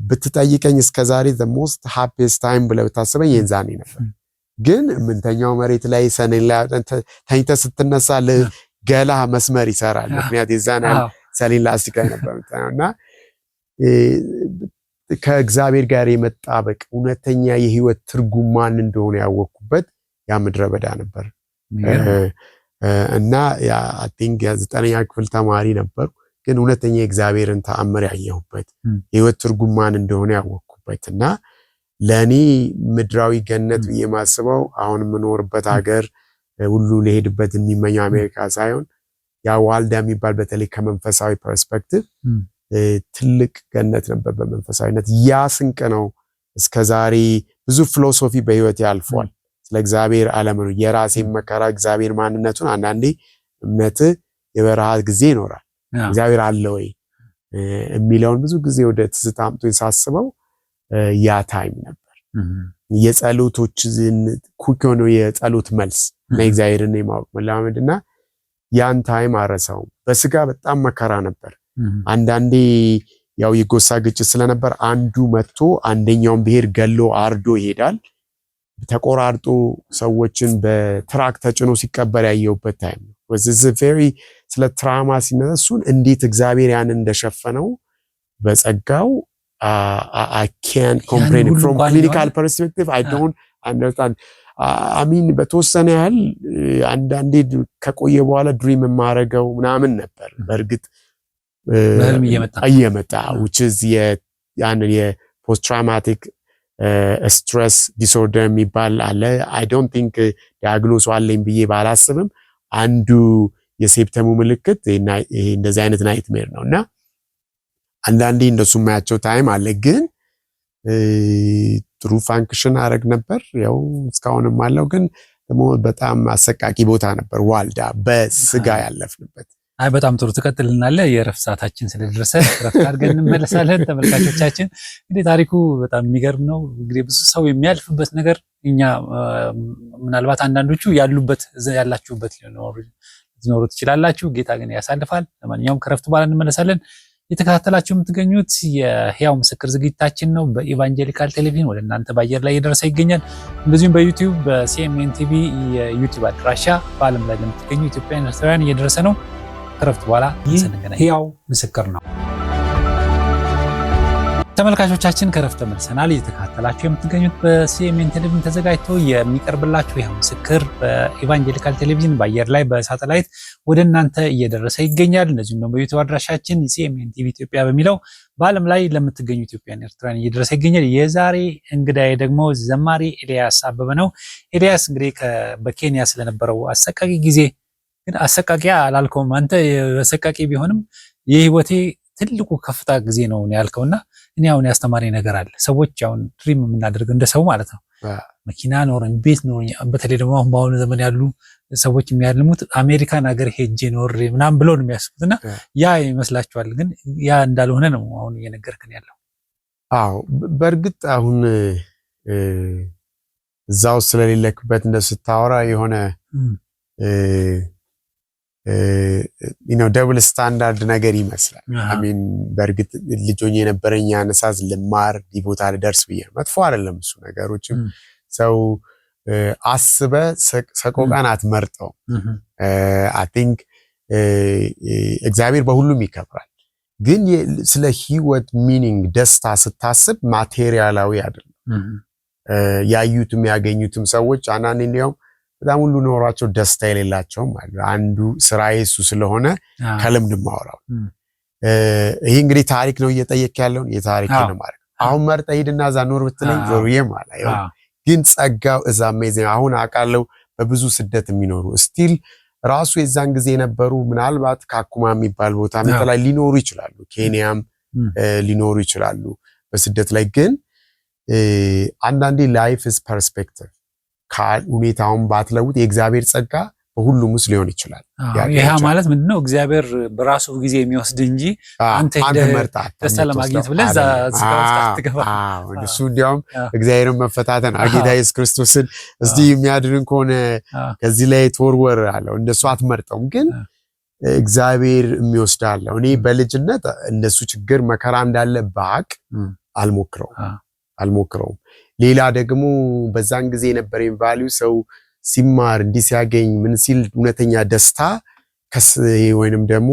Speaker 2: ብትጠይቀኝ እስከዛሬ the most happiest time ብለህ ብታስበኝ የዛኔ ነበር። ግን ምንተኛው መሬት ላይ ሰኔን ላይ ተኝተ ስትነሳ ለገላ መስመር ይሰራል። ምክንያት የዛኔ ሰሌን ላስቲክ ላይ ነበርና ከእግዚአብሔር ጋር የመጣበቅ እውነተኛ የህይወት ትርጉም ማን እንደሆነ ያወቅኩበት ያ ምድረ በዳ ነበር። እና ያ አይ ቲንክ የ9ኛ ክፍል ተማሪ ነበር። ግን እውነተኛ የእግዚአብሔርን ተአምር ያየሁበት የህይወት ትርጉም ማን እንደሆነ ያወቅኩበትና ለኔ ምድራዊ ገነት የማስበው አሁን የምኖርበት ሀገር ሁሉ ለሄድበት የሚመኘው አሜሪካ ሳይሆን ያ ዋልዳ የሚባል በተለይ ከመንፈሳዊ ፐርስፔክቲቭ ትልቅ ገነት ነበር። በመንፈሳዊነት ያ ስንቅ ነው። እስከዛሬ ብዙ ፊሎሶፊ በህይወት ያልፏል ስለ እግዚአብሔር ዓለም ነው የራሴን መከራ እግዚአብሔር ማንነቱን አንዳንዴ እምነት የበረሃ ጊዜ ይኖራል እግዚአብሔር አለ ወይ የሚለውን ብዙ ጊዜ ወደ ትዝታ አምጥቶኝ ሳስበው ያ ታይም ነበር። የጸሎቶችን ኩክ ሆኖ የጸሎት መልስ ለእግዚአብሔርን የማወቅ መላመድና ያን ታይም አረሳውም። በስጋ በጣም መከራ ነበር። አንዳንዴ ያው የጎሳ ግጭት ስለነበር አንዱ መጥቶ አንደኛውን ብሔር ገሎ አርዶ ይሄዳል። ተቆራርጦ ሰዎችን በትራክ ተጭኖ ሲቀበር ያየውበት ታይም ነው። ወዝዝ ቬሪ ስለ ትራማ ሲነሱን እንዴት እግዚአብሔር ያን እንደሸፈነው በጸጋው I can't comprehend it from clinical perspective. I don't understand. I mean በተወሰነ ያህል አንዳንዴ ከቆየ በኋላ ድሪም የማረገው ምናምን ነበር። በእርግጥ በህልም እየመጣ which is ያንን የፖስት ትራውማቲክ ስትሬስ ዲስኦርደር የሚባል አለ። I don't think ዲያግኖሱ አለኝ ብዬ ባላስብም አንዱ የሴፕተሙ ምልክት ይሄ እንደዚህ አይነት ናይትሜር ነውና አንዳንዴ እንደሱ ማያቸው ታይም አለ። ግን ጥሩ ፋንክሽን አረግ ነበር ያው እስካሁንም አለው። ግን ደግሞ በጣም አሰቃቂ ቦታ ነበር ዋልዳ በስጋ ያለፍንበት።
Speaker 1: አይ በጣም ጥሩ ትቀጥልናለህ። የረፍት ሰዓታችን ስለደረሰ ረፍት አድርገን እንመለሳለን። ተመልካቾቻችን እንግዲህ ታሪኩ በጣም የሚገርም ነው። እንግዲህ ብዙ ሰው የሚያልፍበት ነገር እኛ ምናልባት አንዳንዶቹ ያሉበት ያላችሁበት ሊኖሩ ትችላላችሁ። ጌታ ግን ያሳልፋል። ለማንኛውም ከረፍት በኋላ እንመለሳለን። የተከታተላችሁ የምትገኙት የህያው ምስክር ዝግጅታችን ነው። በኢቫንጀሊካል ቴሌቪዥን ወደ እናንተ በአየር ላይ እየደረሰ ይገኛል። እንደዚሁም በዩቲዩብ በሲኤምኤን ቲቪ የዩቲዩብ አድራሻ በዓለም ላይ ለምትገኙ ኢትዮጵያውያን ኤርትራውያን እየደረሰ ነው። ከረፍት በኋላ ስንገናኝ ህያው ምስክር ነው። ተመልካቾቻችን ከረፍት ተመልሰናል። እየተከታተላችሁ የምትገኙት በሲኤምኤን ቴሌቪዥን ተዘጋጅቶ የሚቀርብላችሁ ይህ ምስክር በኢቫንጀሊካል ቴሌቪዥን በአየር ላይ በሳተላይት ወደ እናንተ እየደረሰ ይገኛል። እንደዚሁም ደግሞ በዩቲዩብ አድራሻችን ሲኤምኤን ቲቪ ኢትዮጵያ በሚለው በዓለም ላይ ለምትገኙ ኢትዮጵያውያን ኤርትራውያን እየደረሰ ይገኛል። የዛሬ እንግዳዬ ደግሞ ዘማሪ ኤልያስ አበበ ነው። ኤልያስ እንግዲህ በኬንያ ስለነበረው አሰቃቂ ጊዜ ግን አሰቃቂ አላልከውም አንተ፣ አሰቃቂ ቢሆንም የህይወቴ ትልቁ ከፍታ ጊዜ ነው ያልከውና እኔ አሁን ያስተማረኝ ነገር አለ። ሰዎች አሁን ድሪም የምናደርገው እንደ ሰው ማለት ነው መኪና ኖረኝ ቤት ኖረኝ፣ በተለይ ደግሞ አሁን በአሁኑ ዘመን ያሉ ሰዎች የሚያልሙት አሜሪካን ሀገር ሄጄ ኖሬ ምናምን ብለው ነው የሚያስቡትና ያ ይመስላችኋል፣ ግን ያ እንዳልሆነ ነው አሁን እየነገርክን ያለው።
Speaker 2: አዎ በእርግጥ አሁን እዛው ስለሌለክበት እንደስታወራ የሆነ ደብል ስታንዳርድ ነገር ይመስላል። አሚን በእርግጥ ልጆኝ የነበረኝ አነሳስ ልማር ዲቦታ ልደርስ ብዬ መጥፎ አይደለም እሱ ነገሮችም ሰው አስበ ሰቆቃን አትመርጠው። አይ ቲንክ እግዚአብሔር በሁሉም ይከብራል፣ ግን ስለ ህይወት ሚኒንግ ደስታ ስታስብ ማቴሪያላዊ አይደለም። ያዩትም ያገኙትም ሰዎች አንዳንዴ እንዲያውም በጣም ሁሉ ኖሯቸው ደስታ የሌላቸውም አሉ። አንዱ ስራዬ እሱ ስለሆነ ከልምድ ማወራው ይሄ እንግዲህ ታሪክ ነው እየጠየቅ ያለውን የታሪክ ነው ማለት አሁን መርጠህ ሂድና እዛ ኖር ብትለኝ ዞርዬ ማለት ነው። ግን ጸጋው እዛ አሜዚንግ። አሁን አውቃለሁ በብዙ ስደት የሚኖሩ ስቲል ራሱ የዛን ጊዜ የነበሩ ምናልባት ካኩማ የሚባል ቦታ ላይ ሊኖሩ ይችላሉ፣ ኬንያም ሊኖሩ ይችላሉ በስደት ላይ። ግን አንዳንዴ ላይፍ ኢዝ ፐርስፔክቲቭ ሁኔታውን ባትለውጥ የእግዚአብሔር ጸጋ በሁሉም ውስጥ ሊሆን ይችላል።
Speaker 1: ይሄ ማለት ምንድነው? እግዚአብሔር በራሱ ጊዜ የሚወስድ እንጂ አንተ መርጣት ደስታ ለማግኘት ብለህ እዛ አትገባ።
Speaker 2: እሱ እንዲያውም እግዚአብሔርን መፈታተን ጌታ ኢየሱስ ክርስቶስን እስቲ የሚያድንን ከሆነ ከዚህ ላይ ተወርወር አለው። እንደሱ አትመርጠውም፣ ግን እግዚአብሔር የሚወስዳለው። እኔ በልጅነት እንደሱ ችግር መከራ እንዳለ ባቅ አልሞክረውም። ሌላ ደግሞ በዛን ጊዜ የነበረኝ ቫልዩ ሰው ሲማር እንዲህ ሲያገኝ ምን ሲል እውነተኛ ደስታ ወይንም ደግሞ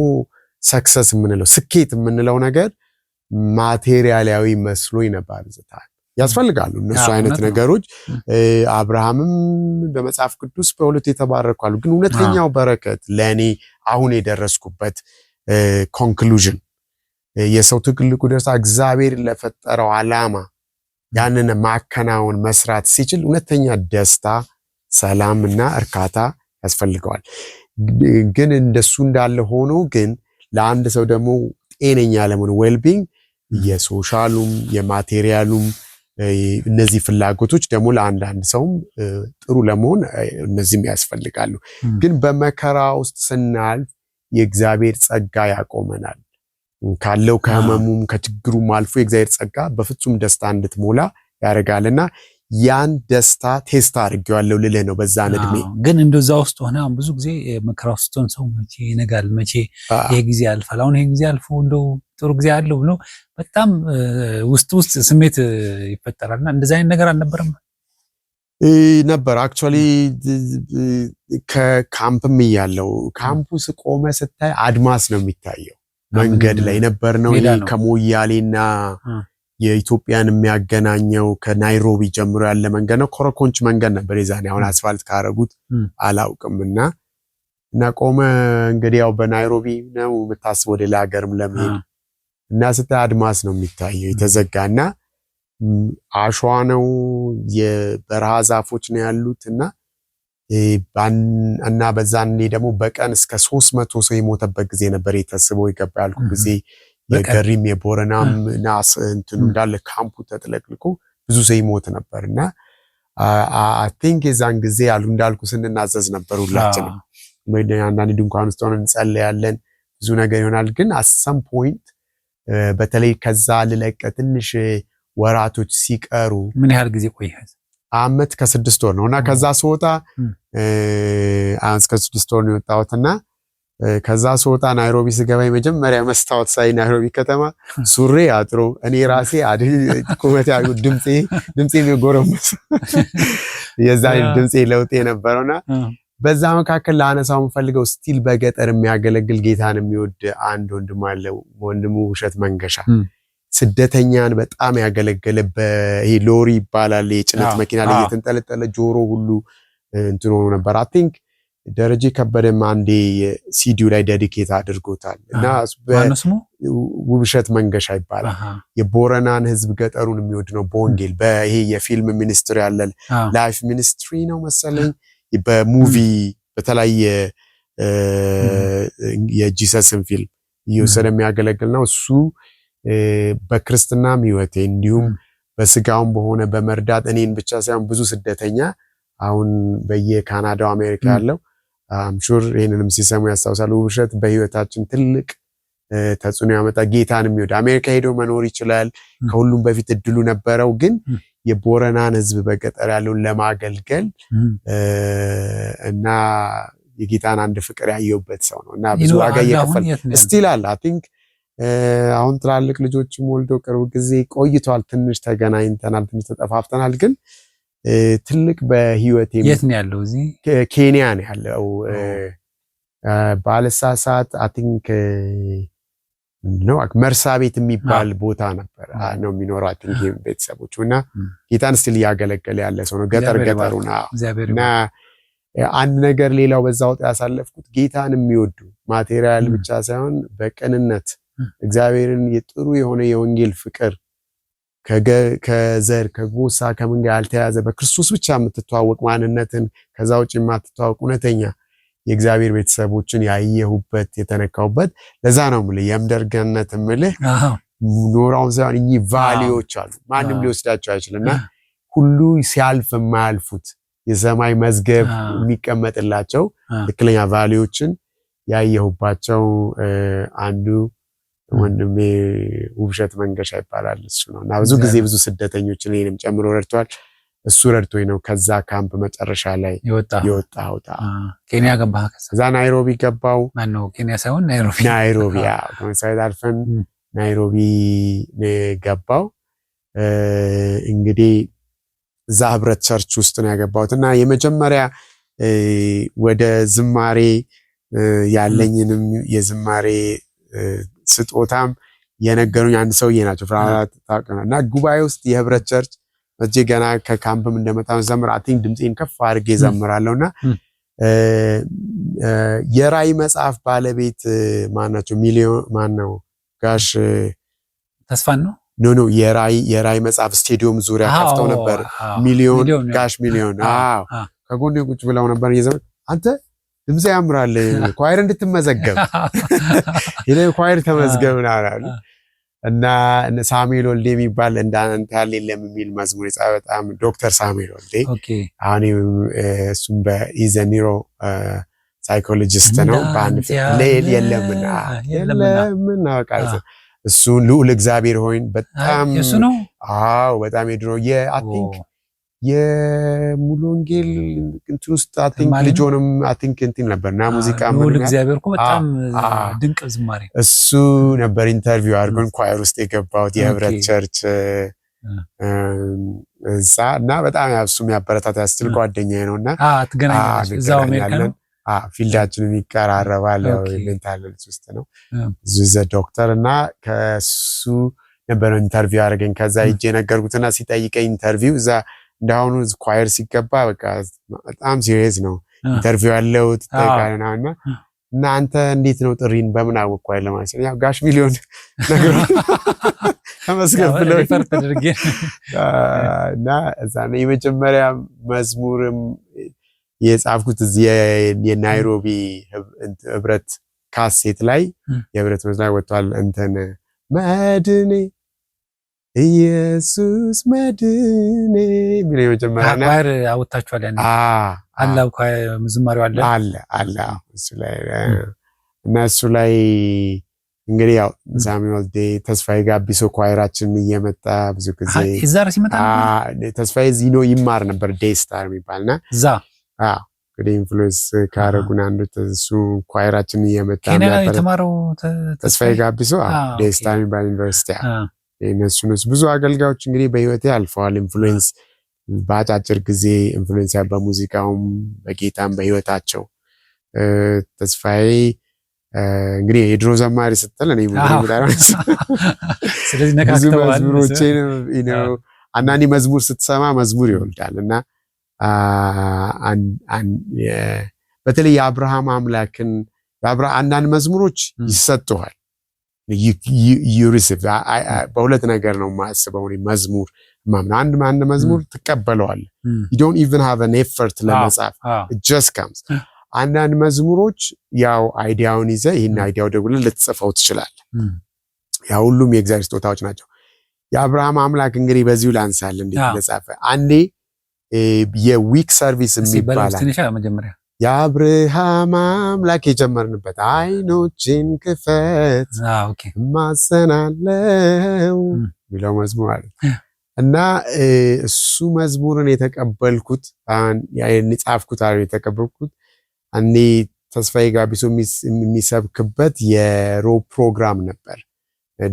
Speaker 2: ሰክሰስ የምንለው ስኬት የምንለው ነገር ማቴሪያላዊ መስሎኝ ነበር። ያስፈልጋሉ እነሱ አይነት ነገሮች። አብርሃምም በመጽሐፍ ቅዱስ በሁለት የተባረኳሉ። ግን እውነተኛው በረከት ለእኔ አሁን የደረስኩበት ኮንክሉዥን የሰው ትልቁ ደስታ እግዚአብሔር ለፈጠረው ዓላማ ያንን ማከናወን መስራት ሲችል እውነተኛ ደስታ፣ ሰላምና እርካታ ያስፈልገዋል። ግን እንደሱ እንዳለ ሆኖ ግን ለአንድ ሰው ደግሞ ጤነኛ ለመሆን ዌልቢንግ የሶሻሉም የማቴሪያሉም እነዚህ ፍላጎቶች ደግሞ ለአንዳንድ ሰውም ጥሩ ለመሆን እነዚህም ያስፈልጋሉ። ግን በመከራ ውስጥ ስናልፍ የእግዚአብሔር ጸጋ ያቆመናል። ካለው ከህመሙም ከችግሩም አልፎ የእግዚአብሔር ጸጋ በፍጹም ደስታ እንድትሞላ ያደርጋልና ያን ደስታ ቴስት አድርጌዋለሁ ልልህ ነው በዛን እድሜ።
Speaker 1: ግን እንደዛ ውስጥ ሆነ አሁን ብዙ ጊዜ መከራ ውስጥ ሆነ ሰው መቼ ይነጋል፣ መቼ ይሄ ጊዜ ያልፋል፣ አሁን ይሄ ጊዜ አልፎ እንደው ጥሩ ጊዜ አለው ብሎ በጣም ውስጥ ስሜት ይፈጠራልና እንደዛ አይነት ነገር አልነበረም?
Speaker 2: ነበር አክቹአሊ። ከካምፕም እያለው ካምፑስ ቆመ ስታይ አድማስ ነው የሚታየው። መንገድ ላይ ነበር ነው ከሞያሌና የኢትዮጵያን የሚያገናኘው ከናይሮቢ ጀምሮ ያለ መንገድ ነው። ኮረኮንች መንገድ ነበር የዛኔ። አሁን አስፋልት ካረጉት አላውቅምና ቆመ እንግዲህ ያው በናይሮቢ ነው የምታስበው ወደ ሌላ ሀገርም ለመሄድ እና ስታይ አድማስ ነው የሚታየው የተዘጋና አሸዋ ነው፣ የበረሃ ዛፎች ነው ያሉትና እና በዛን ደግሞ በቀን እስከ 300 ሰው የሞተበት ጊዜ ነበር የተስበው ይገባ ያልኩ ጊዜ። የገሪም የቦረናም ናስ እንትኑ እንዳለ ካምፑ ተጥለቅልቆ ብዙ ሰው ይሞት ነበርና አይ ቲንክ የዛን ጊዜ አሉ እንዳልኩ ስንናዘዝ ነበር ሁላችንም። አንዳንድ ድንኳን ውስጥ ሆነን እንጸልያለን፣ ብዙ ነገር ይሆናል። ግን at some point በተለይ ከዛ ልለቀ ትንሽ ወራቶች ሲቀሩ
Speaker 1: ምን ያህል ጊዜ ቆየ?
Speaker 2: አመት ከ6 ወር ነውና ከዛ ስወጣ እስከ 6 ወር ነው የወጣሁትና ከዛ ስወጣ ናይሮቢ ስገባ የመጀመሪያ መስታወት ሳይ ናይሮቢ ከተማ ሱሪ አጥሮ እኔ ራሴ ቁመቴ ድምጼ የሚጎረምስ የዛ ድምጼ ለውጥ የነበረውና በዛ መካከል ላነሳው የምፈልገው ስቲል በገጠር የሚያገለግል ጌታን የሚወድ አንድ ወንድም አለ። ወንድሙ ውብሸት መንገሻ ስደተኛን በጣም ያገለገለ በይሄ ሎሪ ይባላል የጭነት መኪና ላይ የተንጠለጠለ ጆሮ ሁሉ እንትን ሆኖ ነበር። አይ ቲንክ ደረጀ ከበደም አንዴ ሲዲው ላይ ዴዲኬት አድርጎታል እና ውብሸት መንገሻ ይባላል። የቦረናን ህዝብ ገጠሩን የሚወድ ነው በወንጌል በይሄ የፊልም ሚኒስትሪ ያለ ላይፍ ሚኒስትሪ ነው መሰለኝ በሙቪ በተለያየ የጂሰስን ፊልም እየወሰደ የሚያገለግል ነው እሱ። በክርስትናም ህይወቴ እንዲሁም በስጋውም በሆነ በመርዳት እኔን ብቻ ሳይሆን ብዙ ስደተኛ አሁን በየካናዳው አሜሪካ ያለው አምሹር ይሄንንም ሲሰሙ ያስታውሳሉ። ውብሸት በህይወታችን ትልቅ ተጽዕኖ ያመጣ ጌታን የሚወድ አሜሪካ ሄዶ መኖር ይችላል። ከሁሉም በፊት እድሉ ነበረው ግን የቦረናን ህዝብ በገጠር ያለውን ለማገልገል እና የጌታን አንድ ፍቅር ያየውበት ሰው ነው እና ብዙ ዋጋ እየከፈለ ስቲል አለ። አይ ቲንክ አሁን ትላልቅ ልጆችም ወልዶ ቅርብ ጊዜ ቆይቷል። ትንሽ ተገናኝተናል፣ ትንሽ ተጠፋፍተናል። ግን ትልቅ በህይወቴ
Speaker 1: የት ነው ያለው? እዚህ
Speaker 2: ኬንያ ነው ያለው። ባለሳሳት አይ ቲንክ ነው መርሳቤት የሚባል ቦታ ነበር ነው የሚኖረው። አይ ቲንክ ቤተሰቦቹ እና ጌታን ስቲል ያገለገለ ያለ ሰው ነው ገጠር ገጠሩና እና አንድ ነገር ሌላው በዛው ያሳለፍኩት ጌታን የሚወዱ ማቴሪያል ብቻ ሳይሆን በቅንነት እግዚአብሔርን የጥሩ የሆነ የወንጌል ፍቅር ከዘር ከጎሳ ከምን ጋር ያልተያዘ በክርስቶስ ብቻ የምትተዋወቅ ማንነትን ከዛ ውጭ የማትተዋወቅ እውነተኛ የእግዚአብሔር ቤተሰቦችን ያየሁበት የተነካውበት ለዛ ነው የምልህ የምድር ገነት የምልህ ኖራውን ሳይሆን እኚህ ቫሊዎች አሉ ማንም ሊወስዳቸው አይችልና ሁሉ ሲያልፍ የማያልፉት የሰማይ መዝገብ የሚቀመጥላቸው ትክክለኛ ቫሊዎችን ያየሁባቸው አንዱ ወንድሜ ውብሸት መንገሻ ይባላል እሱ ነውና ብዙ ጊዜ ብዙ ስደተኞችን እኔንም ጨምሮ ረድቷል። እሱ ረድቶኝ ነው ከዛ ካምፕ መጨረሻ ላይ የወጣው።
Speaker 1: ኬንያ ገባህ?
Speaker 2: ከዛ ናይሮቢ ገባው።
Speaker 1: ማነው ኬንያ ሳይሆን
Speaker 2: ናይሮቢ ከመሳይት አልፈን ናይሮቢ ገባው። እንግዲህ እዛ ህብረት ቸርች ውስጥ ነው ያገባሁት እና የመጀመሪያ ወደ ዝማሬ ያለኝንም የዝማሬ ስጦታም የነገሩኝ አንድ ሰውዬ ናቸው ፍራራት ታውቀና ጉባኤ ውስጥ የህብረት ቸርች እጄ ገና ከካምፕም እንደመጣው ዘምር አይ ቲንክ ድምጼን ከፍ አድርጌ ዘምራለሁና የራይ መጽሐፍ ባለቤት ማናቸው ሚሊዮን ማነው ጋሽ
Speaker 1: ተስፋን ነው
Speaker 2: ኖ የራይ መጽሐፍ ስቴዲየም ዙሪያ ከፍተው ነበር። ሚሊዮን ጋሽ ሚሊዮን ከጎኔ ቁጭ ብለው ነበር እየዘመር አንተ ድምጼ ያምራል ኳየር እንድትመዘገብ ይሄ ኳየር ተመዝገብና አሉ እና ሳሙኤል ወልዴ የሚባል እንዳንተ ያለ የለም የሚል መዝሙር የጻፈ በጣም ዶክተር ሳሙኤል ወልዴ አሁን እሱም በኢዘኒሮ ሳይኮሎጂስት ነው። በአንድ ሌል የለምና ቃል እሱ ልዑል እግዚአብሔር ሆይ በጣም
Speaker 1: እሱ ነው።
Speaker 2: አዎ በጣም የድሮ አይ ቲንክ የሙሉ ወንጌል እንትን ውስጥ አይ ቲንክ ልጆንም አይ ቲንክ እንትን ነበርና ሙዚቃ
Speaker 1: ልዑል እግዚአብሔር እኮ በጣም ድንቅ ዝማሬ እሱ
Speaker 2: ነበር። ኢንተርቪው አድርጎን ኳየር ውስጥ የገባሁት የህብረት ቸርች እዛ እና በጣም እሱም ያበረታታ ያስችል ጓደኛዬ ነውና
Speaker 1: ተገናኛለን እዛው አሜሪካን
Speaker 2: ፊልዳችንን ይቀራረባል። ያው ሜንታል ሄልዝ ውስጥ ነው ዘ ዶክተር እና ከሱ ነበር ኢንተርቪው አድርገን ከዛ ሂጄ ነገርኩትና ሲጠይቀኝ ኢንተርቪው እዛ እንዳሁኑ ኳየር ሲገባ በቃ በጣም ሲሪየስ ነው ኢንተርቪው ያለው ተጠቃለናና እና አንተ እንዴት ነው ጥሪን በምን አወቅኩ አይደል ማለት ነው ያው ጋሽ ሚሊዮን ነገር ተመስገን ብለው
Speaker 1: ሪፈር ተደርጌ
Speaker 2: እና እዛ ነው የመጀመሪያ መዝሙርም የጻፍኩት የናይሮቢ ህብረት ካሴት ላይ የህብረት መዝሙር ወጥቷል። እንትን መድኔ ኢየሱስ መድኔ ምን የመጀመሪያና
Speaker 1: ኳየር አውጣችኋል ያኔ አላው መዝሙሩ
Speaker 2: አለ እሱ ላይ እና እሱ ላይ እንግዲህ ያው ሳሙኤል ዴ ተስፋዬ ጋቢሶ ኳየራችን እየመጣ ብዙ ጊዜ
Speaker 1: እዛር ሲመጣ
Speaker 2: ተስፋዬ ዚኖ ይማር ነበር ዴይ ስታር የሚባልና
Speaker 1: እዛ
Speaker 2: እንግዲህ ኢንፍሉዌንስ ካረጉን አንዱ እሱ ኳይራችን እየመጣ
Speaker 1: ኬንያ የተማረው
Speaker 2: ተስፋዬ ጋቢሶ ዴስታኒ በዩኒቨርሲቲ እነሱንስ ብዙ አገልጋዮች እንግዲህ በህይወቴ አልፈዋል። ኢንፍሉዌንስ በአጫጭር ጊዜ ኢንፍሉዌንስ በሙዚቃውም በጌታም በህይወታቸው ተስፋዬ እንግዲህ የድሮ ዘማሪ ስትል እኔ
Speaker 1: ስለዚህ
Speaker 2: ብዙ መዝሙሮቼን አንዳንዴ መዝሙር ስትሰማ መዝሙር ይወልዳል እና በተለይ የአብርሃም አምላክን አንዳንድ መዝሙሮች ይሰጡሃል። በሁለት ነገር ነው የማስበው መዝሙር አንድ መዝሙር ትቀበለዋለህ። you don't even have an effort ለመጻፍ it just comes። አንዳንድ መዝሙሮች ያው አይዲያውን ይዘህ ይሄን አይዲያው ደግሞ ልትጽፈው ትችላለህ። ያው ሁሉም የእግዚአብሔር ስጦታዎች ናቸው። የአብርሃም አምላክ እንግዲህ በዚሁ ላንሳል እንዴት ተጻፈ። አንዴ የዊክ ሰርቪስ የሚባል
Speaker 1: መጀመሪያ
Speaker 2: የአብርሃም አምላክ የጀመርንበት አይኖችን ክፈት ማሰናለው ሚለው መዝሙር አለ እና እሱ መዝሙርን የተቀበልኩት የጻፍኩት የተቀበልኩት አንዴ ተስፋዬ ጋቢሶ የሚሰብክበት የሮብ ፕሮግራም ነበር።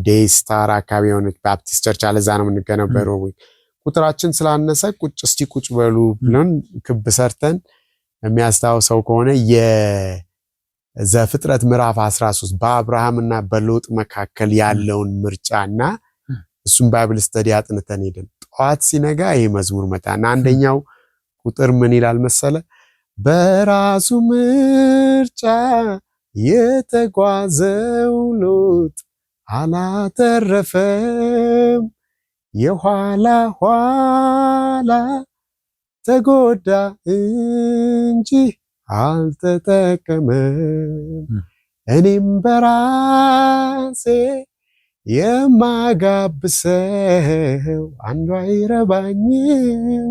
Speaker 2: ዴይ ስታር አካባቢ የሆነች ባፕቲስት ቸርች አለዛ ነው የምንገነበረው። ቁጥራችን ስላነሰ ቁጭ በሉ ብለን ክብ ሰርተን የሚያስታውሰው ከሆነ የዘፍጥረት ምዕራፍ 13 በአብርሃምና በሎጥ መካከል ያለውን ምርጫና እሱም ባይብል ስተዲ አጥንተን ሄደን ጧት ሲነጋ ይሄ መዝሙር መጣና አንደኛው ቁጥር ምን ይላል መሰለ? በራሱ ምርጫ የተጓዘው ሎጥ አላተረፈም፣ የኋላ ተጎዳ እንጂ አልተጠቀመም። እኔም በራሴ የማጋብሰው አንዱ አይረባኝም፣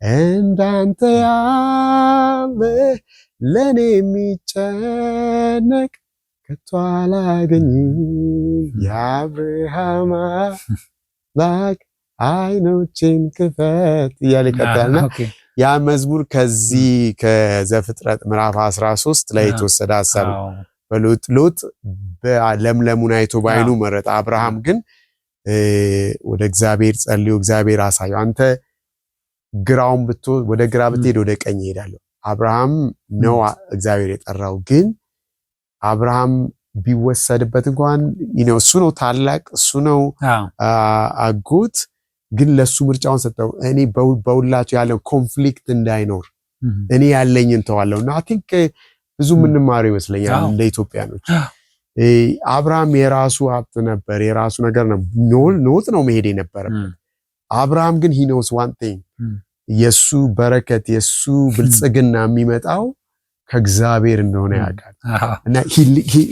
Speaker 2: እንዳንተ ያለ ለኔ የሚጨነቅ ከቶ አላገኝም። የአብርሃም አምላክ አይኖችን ክፈት እያለ ይቀጥላልና ያ መዝሙር ከዚህ ከዘፍጥረት ምዕራፍ 13 ላይ የተወሰደ ሐሳብ ሎጥ በለምለሙን አይቶ ባይኑ መረጠ። አብርሃም ግን ወደ እግዚአብሔር ጸልዮ እግዚአብሔር አሳየው። አንተ ግራውን ወደ ግራ ብትሄድ ወደ ቀኝ ይሄዳለሁ። አብርሃም ነው እግዚአብሔር የጠራው። ግን አብርሃም ቢወሰድበት እንኳን እሱ ነው ታላቅ፣ እሱ ነው አጎት፣ ግን ለሱ ምርጫውን ሰጠው። እኔ በሁላቸው ያለው ኮንፍሊክት እንዳይኖር እኔ ያለኝን ተዋለውና አይ ቲንክ ብዙ የምንማረው ይመስለኛል እንደ ኢትዮጵያኖች። አብርሃም የራሱ ሀብት ነበር፣ የራሱ ነገር ነው ኖት ነው መሄድ የነበረበት። አብርሃም ግን he knows one thing የሱ በረከት የሱ ብልጽግና የሚመጣው ከእግዚአብሔር እንደሆነ ያውቃል። እና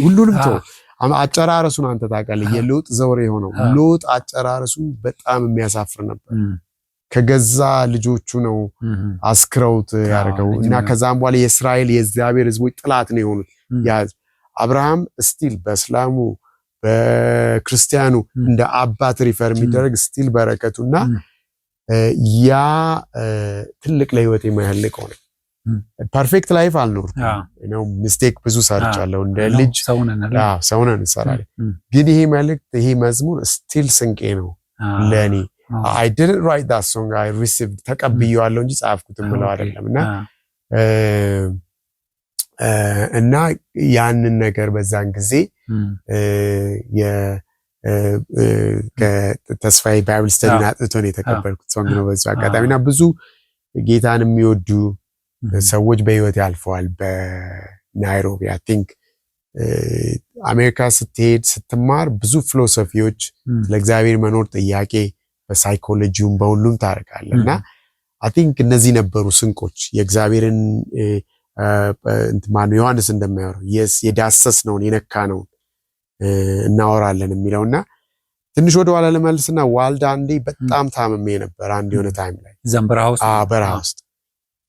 Speaker 2: ሁሉንም ተው አጨራረሱን አንተ ታውቃለህ። የሎጥ ዘውሬ የሆነው ሎጥ አጨራረሱ በጣም የሚያሳፍር ነበር። ከገዛ ልጆቹ ነው አስክረውት ያደረገው እና ከዛም በኋላ የእስራኤል የእግዚአብሔር ሕዝቦች ጥላት ነው የሆኑት። አብርሃም ስቲል በእስላሙ በክርስቲያኑ እንደ አባት ሪፈር የሚደረግ ስቲል በረከቱና ያ ትልቅ ለህይወት የማያልቀው ነው። ፐርፌክት ላይፍ አልኖርኩም ነው ሚስቴክ ብዙ ሰርቻለሁ እንደ ልጅ ሰውነን እንሰራለን። ግን ይሄ መልእክት ይሄ መዝሙር ስቲል ስንቄ ነው ለኔ። I didn't write that song, I received ተቀብየዋለሁ እንጂ ጻፍኩት ምለው አይደለም። እና ያንን ነገር በዛን ጊዜ ከተስፋዬ ባይብል ስተዲ አጥቶን የተቀበልኩት ሶንግ ነው በዛ አጋጣሚና ብዙ ጌታን የሚወዱ ሰዎች በህይወት ያልፈዋል። በናይሮቢ አይ ቲንክ አሜሪካ ስትሄድ ስትማር ብዙ ፊሎሶፊዎች ለእግዚአብሔር መኖር ጥያቄ በሳይኮሎጂውም በሁሉም ታረጋለና አይ ቲንክ እነዚህ ነበሩ ስንቆች የእግዚአብሔርን ማን ዮሐንስ እንደማያወራው የዳሰስ ነው የነካ ነው እናወራለን የሚለውና ትንሽ ወደ ኋላ ለመልስና ዋልዳ አንዴ በጣም ታምሜ ነበር። አንድ የሆነ ታይም ላይ በረሃ ውስጥ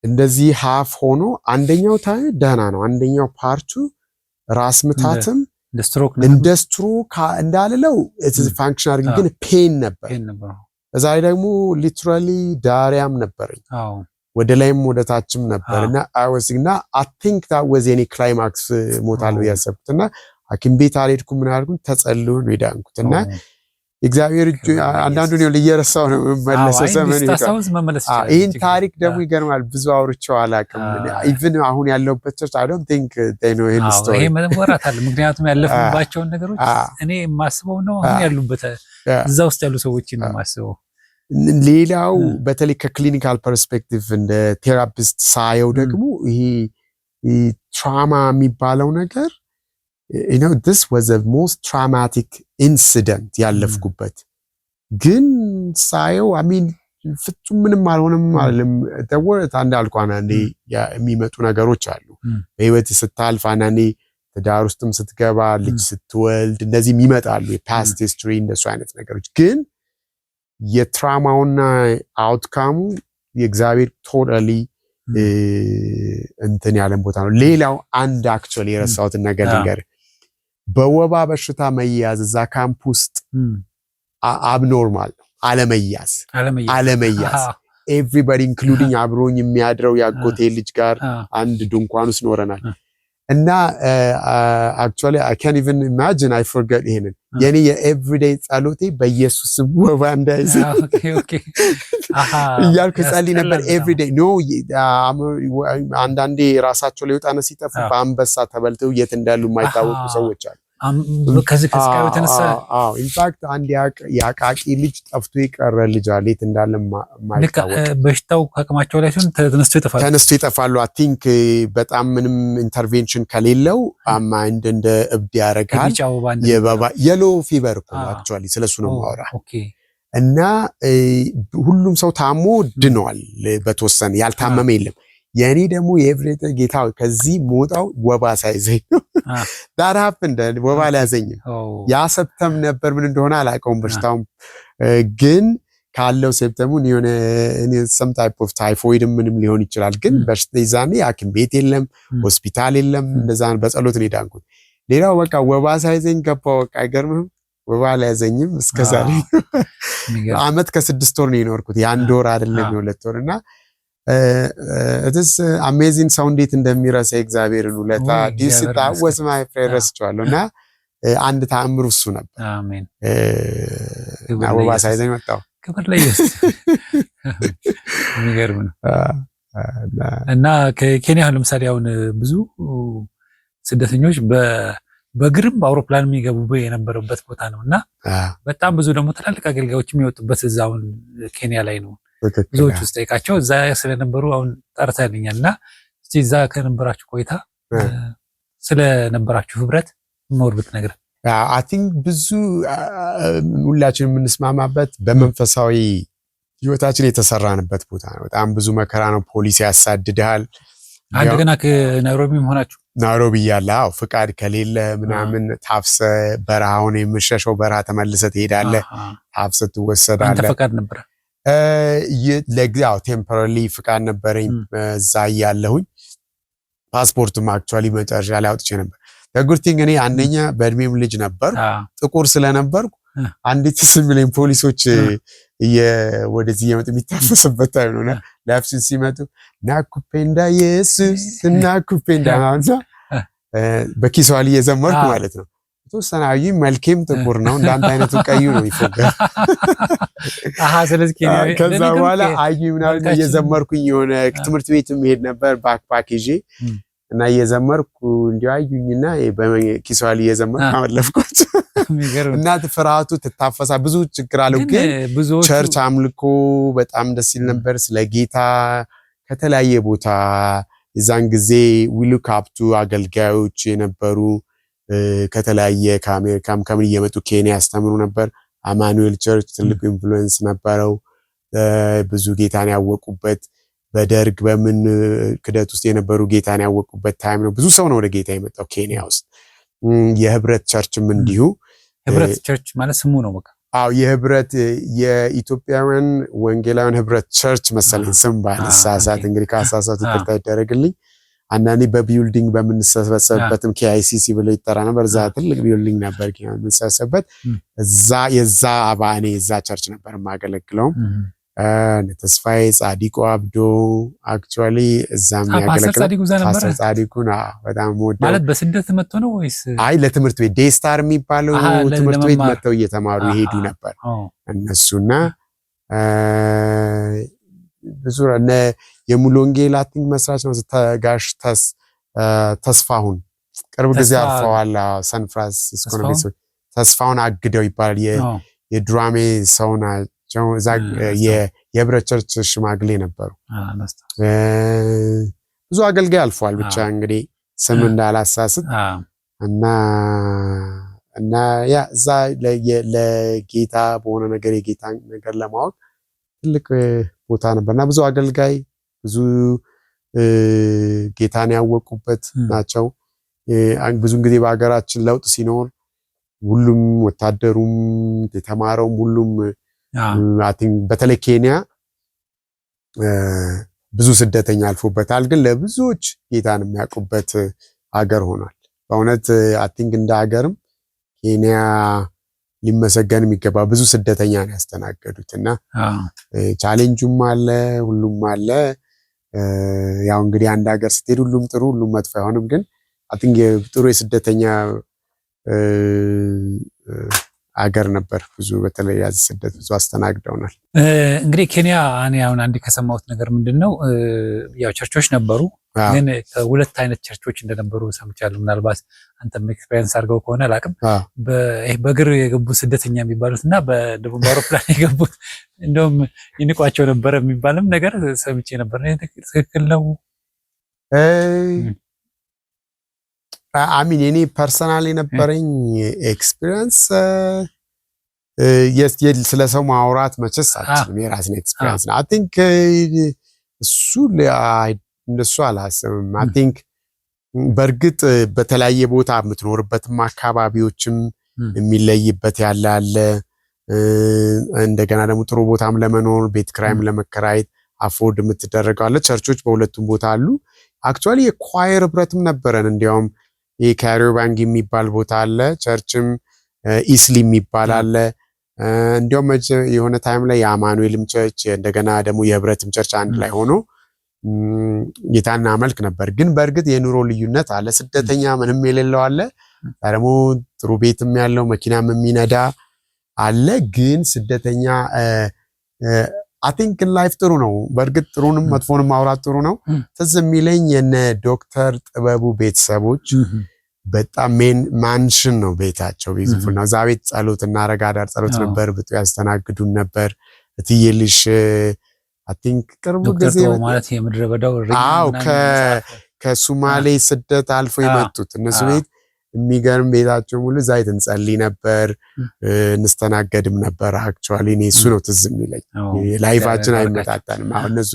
Speaker 2: እንደዚህ ሃፍ ሆኖ አንደኛው ታይም ደህና ነው፣ አንደኛው ፓርቱ ራስ ምታትም እንደ ስትሮክ እንዳልለው it's functional ግን ፔን ነበር። እዛ ላይ ደግሞ ሊትራሊ ዳሪያም ነበረኝ። ወደ ላይም ወደ ታችም ነበርና አይወስና I think that was any climax ሞታለው ያሰብኩትና ሐኪም ቤት አልሄድኩም ምን አልኩኝ ተጸልዮ ነው የዳንኩትና እግዚአብሔር አንዳንዱን ለየረሳው ነው መመለሰ ዘመን ይሄን ታሪክ ደግሞ ይገርማል ብዙ አውርቼው አላውቅም even አሁን ያለውበት ቸርች I don't think they know any story
Speaker 1: ይሄ መወራት አለ ምክንያቱም ያለፈባቸው ነገሮች እኔ ማስበው ነው አሁን ያሉበት እዛ ውስጥ ያሉ ሰዎች ነው ማስበው
Speaker 2: ሌላው በተለይ ከክሊኒካል ፐርስፔክቲቭ እንደ ቴራፒስት ሳየው ደግሞ ይሄ ትራማ የሚባለው ነገር you know this was the most traumatic incident ያለፍኩበት ግን ሳየው I mean ፍጹም ምንም አልሆነም ማለት ተወርት አንዳልኳና እንዴ የሚመጡ ነገሮች አሉ በህይወት ስታልፍ አንዳንዴ ትዳር ውስጥም ስትገባ ልጅ ስትወልድ እንደዚህ ይመጣሉ የፓስት ሂስትሪ እንደሱ አይነት ነገሮች ግን የትራማውና አውትካሙ የእግዚአብሔር ቶታሊ እንትን ያለን ቦታ ነው ሌላው አንድ አክቹአሊ የረሳሁት ነገር ልንገር በወባ በሽታ መያዝ እዛ ካምፕ ውስጥ አብኖርማል አለመያዝ everybody including አብሮኝ የሚያድረው ያጎቴ ልጅ ጋር አንድ ድንኳን ውስጥ ኖረናል እና actually I can't even imagine I forget ይሄንን የኔ የኤቭሪዴይ ጸሎቴ በኢየሱስ ስም ወባ እንዳይዝ
Speaker 1: ኦኬ
Speaker 2: ያልኩ ጸልይ ነበር ኤቭሪዴይ ኖ አንዳንዴ ራሳቸው ሊወጣና ሲጠፉ በአንበሳ ተበልተው የት እንዳሉ የማይታወቁ ሰዎች አሉ
Speaker 1: ከዚህ ከስቃዩ ተነሳ
Speaker 2: ኢንፋክት አንድ ያቃቂ ልጅ ጠፍቶ ይቀረ ልጅ አለ የት እንዳለ ማይታወቅ
Speaker 1: በሽታው ከአቅማቸው ላይ ሲሆን ተነስቶ ይጠፋሉ I think በጣም ምንም ኢንተርቬንሽን ከሌለው ማይንድ እንደ እብድ ያረጋል የባባ የሎ ፊቨር እኮ actually ስለሱ ነው ማወራ እና ሁሉም ሰው ታሞ ድኗል በተወሰነ ያልታመመ የለም የኔ ደግሞ የኤቭሪዴ ጌታው ከዚህ ሞጣው ወባ ሳይዘኝ that happened ወባ ላያዘኝ ያ ሰፕተም ነበር ምን እንደሆነ አላውቀውም በሽታው ግን ካለው ሰፕተሙን የሆነ some type of typhoid ምንም ሊሆን ይችላል ግን በሽታዛኔ ሐኪም ቤት የለም ሆስፒታል የለም እንደዛ በጸሎት ነው ዳንኩት ሌላው በቃ ወባ ሳይዘኝ ገባው በቃ አይገርምም ወባ ላያዘኝም እስከዛሬ አመት ከ6 ወር ነው የኖርኩት ያን ወር አይደለም የሁለት ወርና it is amazing ሰው እንዴት እንደሚረሳ እግዚአብሔርን ውለታ this was my prayer ረስቻለሁና አንድ ተአምር እሱ ነበር አሜን
Speaker 2: ወባ ሳይዘኝ መጣው
Speaker 1: ክብር ለኢየሱስ የሚገርም ነው እና ከኬንያ ለምሳሌ አሁን ብዙ ስደተኞች በግርም በአውሮፕላን የሚገቡ የነበረበት ቦታ ነውና በጣም ብዙ ደግሞ ትላልቅ አገልጋዮች የሚወጡበት እዛው ኬንያ ላይ ነው ብዙዎች ውስጥ ጠይቃቸው እዛ ስለነበሩ አሁን ጠርተልኛልና እስቲ እዛ ከነበራችሁ ቆይታ ስለነበራችሁ ህብረት ሞርብት ነገር
Speaker 2: I think ብዙ ሁላችንም የምንስማማበት በመንፈሳዊ ህይወታችን የተሰራንበት ቦታ ነው በጣም ብዙ መከራ ነው ፖሊስ ያሳድዳል
Speaker 1: አንደገና ከናይሮቢ መሆናችሁ
Speaker 2: ናይሮቢ ያለው ፍቃድ ከሌለ ምናምን ታፍሰ በረሃውን የምሸሸው በረሃ ተመልሰ ትሄዳለህ ታፍሰ ትወሰዳለህ
Speaker 1: አንተ ፍቃድ ነበር
Speaker 2: ለጊዜው ቴምፖራሪ ፍቃድ ነበረኝ እዛ ያለሁኝ ፓስፖርትም actually መጨረሻ ላይ አውጥቼ ነበር በጉርቲንግ እኔ አንደኛ በእድሜም ልጅ ነበር ጥቁር ስለነበርኩ አንዲት ስምልኝ ፖሊሶች ወደዚህ የመጡ የሚታፈስበት ታይም ነውና ላፍሲን ሲመጡ ናኩፔንዳ ኢየሱስ ናኩፔንዳ አንዛ በኪስዋሊ የዘመርኩ ማለት ነው ተወሰናዩ መልኬም ጥቁር ነው እንዳንተ አይነቱ ቀዩ ነው ይፈገር
Speaker 1: ስለዚህ
Speaker 2: ከዛ በኋላ አዩ ምናምን እየዘመርኩኝ የሆነ ትምህርት ቤትም ሄድ ነበር ባክፓክ ይዤ እና እየዘመርኩ እንዲያዩኝና በኪስዋሊ እየዘመርኩ አለፍኩት እና ፍርሃቱ ትታፈሳ ብዙ ችግር አለው ግን ቸርች አምልኮ በጣም ደስ ይል ነበር ስለ ጌታ ከተለያየ ቦታ የዛን ጊዜ ዊሉክ አፕቱ አገልጋዮች የነበሩ ከተለያየ ከአሜሪካም ከምን እየመጡ ኬንያ ያስተምሩ ነበር አማኑኤል ቸርች ትልቅ ኢንፍሉዌንስ ነበረው ብዙ ጌታን ያወቁበት በደርግ በምን ክደት ውስጥ የነበሩ ጌታን ያወቁበት ታይም ነው ብዙ ሰው ነው ወደ ጌታ የመጣው ኬንያ ውስጥ የህብረት ቸርችም እንዲሁ
Speaker 1: ህብረት ቸርች ማለት ስሙ ነው በቃ
Speaker 2: የህብረት የኢትዮጵያውያን ወንጌላውያን ህብረት ቸርች መሰለኝ ስም ባልሳሳት እንግዲህ ካሳሳት ይቅርታ ይደረግልኝ አንዳንዴ በቢልዲንግ በምንሰበሰብበትም KICC ብለው ይጠራ ነበር እዛ ትልቅ ቢልዲንግ ነበር የምንሰበሰብበት እዛ የዛ አባኔ እዛ ቸርች ነበር ማገለግለው ተስፋዬ ጻዲቁ አብዶ አክቹአሊ እዛም
Speaker 1: ያገለግላል
Speaker 2: ፓስተር ጻዲቁና በጣም ወደ
Speaker 1: ማለት በስደት መጥቶ ነው ወይስ
Speaker 2: አይ ለትምህርት ቤት ዴስታር የሚባለው ትምህርት ቤት መጥተው እየተማሩ ይሄዱ ነበር እነሱና ብዙ የሙሉ ወንጌል አቲንግ መስራች ነው ጋሽ ተስፋሁን ቅርብ ጊዜ አርፈዋል ሳን ፍራንሲስኮ ነው ተስፋውን አግደው ይባላል የድራሜ ሰው ናቸው እዛ የህብረት ቸርች ሽማግሌ ነበሩ ብዙ አገልጋይ አልፏል ብቻ እንግዲህ ስም እንዳላሳስት እና ያ እዛ ለጌታ በሆነ ነገር የጌታ ነገር ለማወቅ ትልቅ ቦታ ነበርና ብዙ አገልጋይ ብዙ ጌታን ያወቁበት ናቸው ብዙ ጊዜ በአገራችን ለውጥ ሲኖር ሁሉም ወታደሩም የተማረውም ሁሉም በተለይ ኬንያ ብዙ ስደተኛ አልፎበታል ግን ለብዙዎች ጌታን የሚያውቁበት ሀገር ሆኗል በእውነት አቲንግ እንደ ሀገርም ኬንያ ሊመሰገን የሚገባ ብዙ ስደተኛ ነው ያስተናገዱትና ቻሌንጁም አለ ሁሉም አለ ያው እንግዲህ አንድ ሀገር ስትሄድ ሁሉም ጥሩ ሁሉም መጥፎ አይሆንም ግን አቲንግ ጥሩ የስደተኛ አገር ነበር ብዙ በተለይ ያዝ ስደት ብዙ አስተናግደውናል
Speaker 1: እንግዲህ ኬንያ እኔ አሁን አንድ ከሰማሁት ነገር ምንድነው ያው ቸርቾች ነበሩ ግን ሁለት አይነት ቸርቾች እንደነበሩ ሰምቻለሁ ምናልባት አንተም ኤክስፒሪየንስ አድርገው ከሆነ አላቅም በእግር የገቡ ስደተኛ የሚባሉትና በደቡብ አውሮፕላን የገቡት እንደውም ይንቋቸው ነበር የሚባልም ነገር ሰምቼ ነበር ትክክል ነው
Speaker 2: አሚን የኔ ፐርሰናል የነበረኝ ኤክስፒሪየንስ ስለሰው ማውራት መቸስ አልችልም የራስን ኤክስፒሪየንስ ነው አይ ቲንክ እሱ እንደሱ አላስብም አይ ቲንክ በእርግጥ በተለያየ ቦታ የምትኖርበትም አካባቢዎችም የሚለይበት ያለ አለ እንደገና ደግሞ ጥሩ ቦታም ለመኖር ቤት ክራይም ለመከራየት አፎርድ የምትደረገው አለ ቸርቾች በሁለቱም ቦታ አሉ አክቹአሊ የኳየር ህብረትም ነበረን እንዲያውም የካሪባንግ የሚባል ቦታ አለ ቸርችም ኢስሊ የሚባል አለ እንዲያውም የሆነ ታይም ላይ የአማኑኤልም ቸርች እንደገና ደግሞ የህብረትም ቸርች አንድ ላይ ሆኖ ጌታና መልክ ነበር ግን በእርግጥ የኑሮ ልዩነት አለ ስደተኛ ምንም የሌለው አለ ደግሞ ጥሩ ቤትም ያለው መኪናም የሚነዳ አለ ግን ስደተኛ I think in life ጥሩ ነው በእርግጥ ጥሩንም መጥፎንም ማውራት ጥሩ ነው ትዝ የሚለኝ የነ ዶክተር ጥበቡ ቤተሰቦች በጣም ማንሽን ነው ቤታቸው ቢዝፉል ነው እዛ ቤት ጸሎት እና ረጋዳር ጸሎት ነበር ብጡ ያስተናግዱን ነበር እትየልሽ I think ቅርቡ ጊዜ
Speaker 1: ማለት የምድረ በዳው
Speaker 2: ከሱማሌ ስደት አልፎ የመጡት እነሱ ቤት የሚገርም ቤታቸው ሙሉ ዛይት እንጸልይ ነበር እንስተናገድም ነበር አክቹአሊ እኔ እሱ ነው ትዝ የሚለኝ ላይቫችን አይመጣጣንም አሁን እነሱ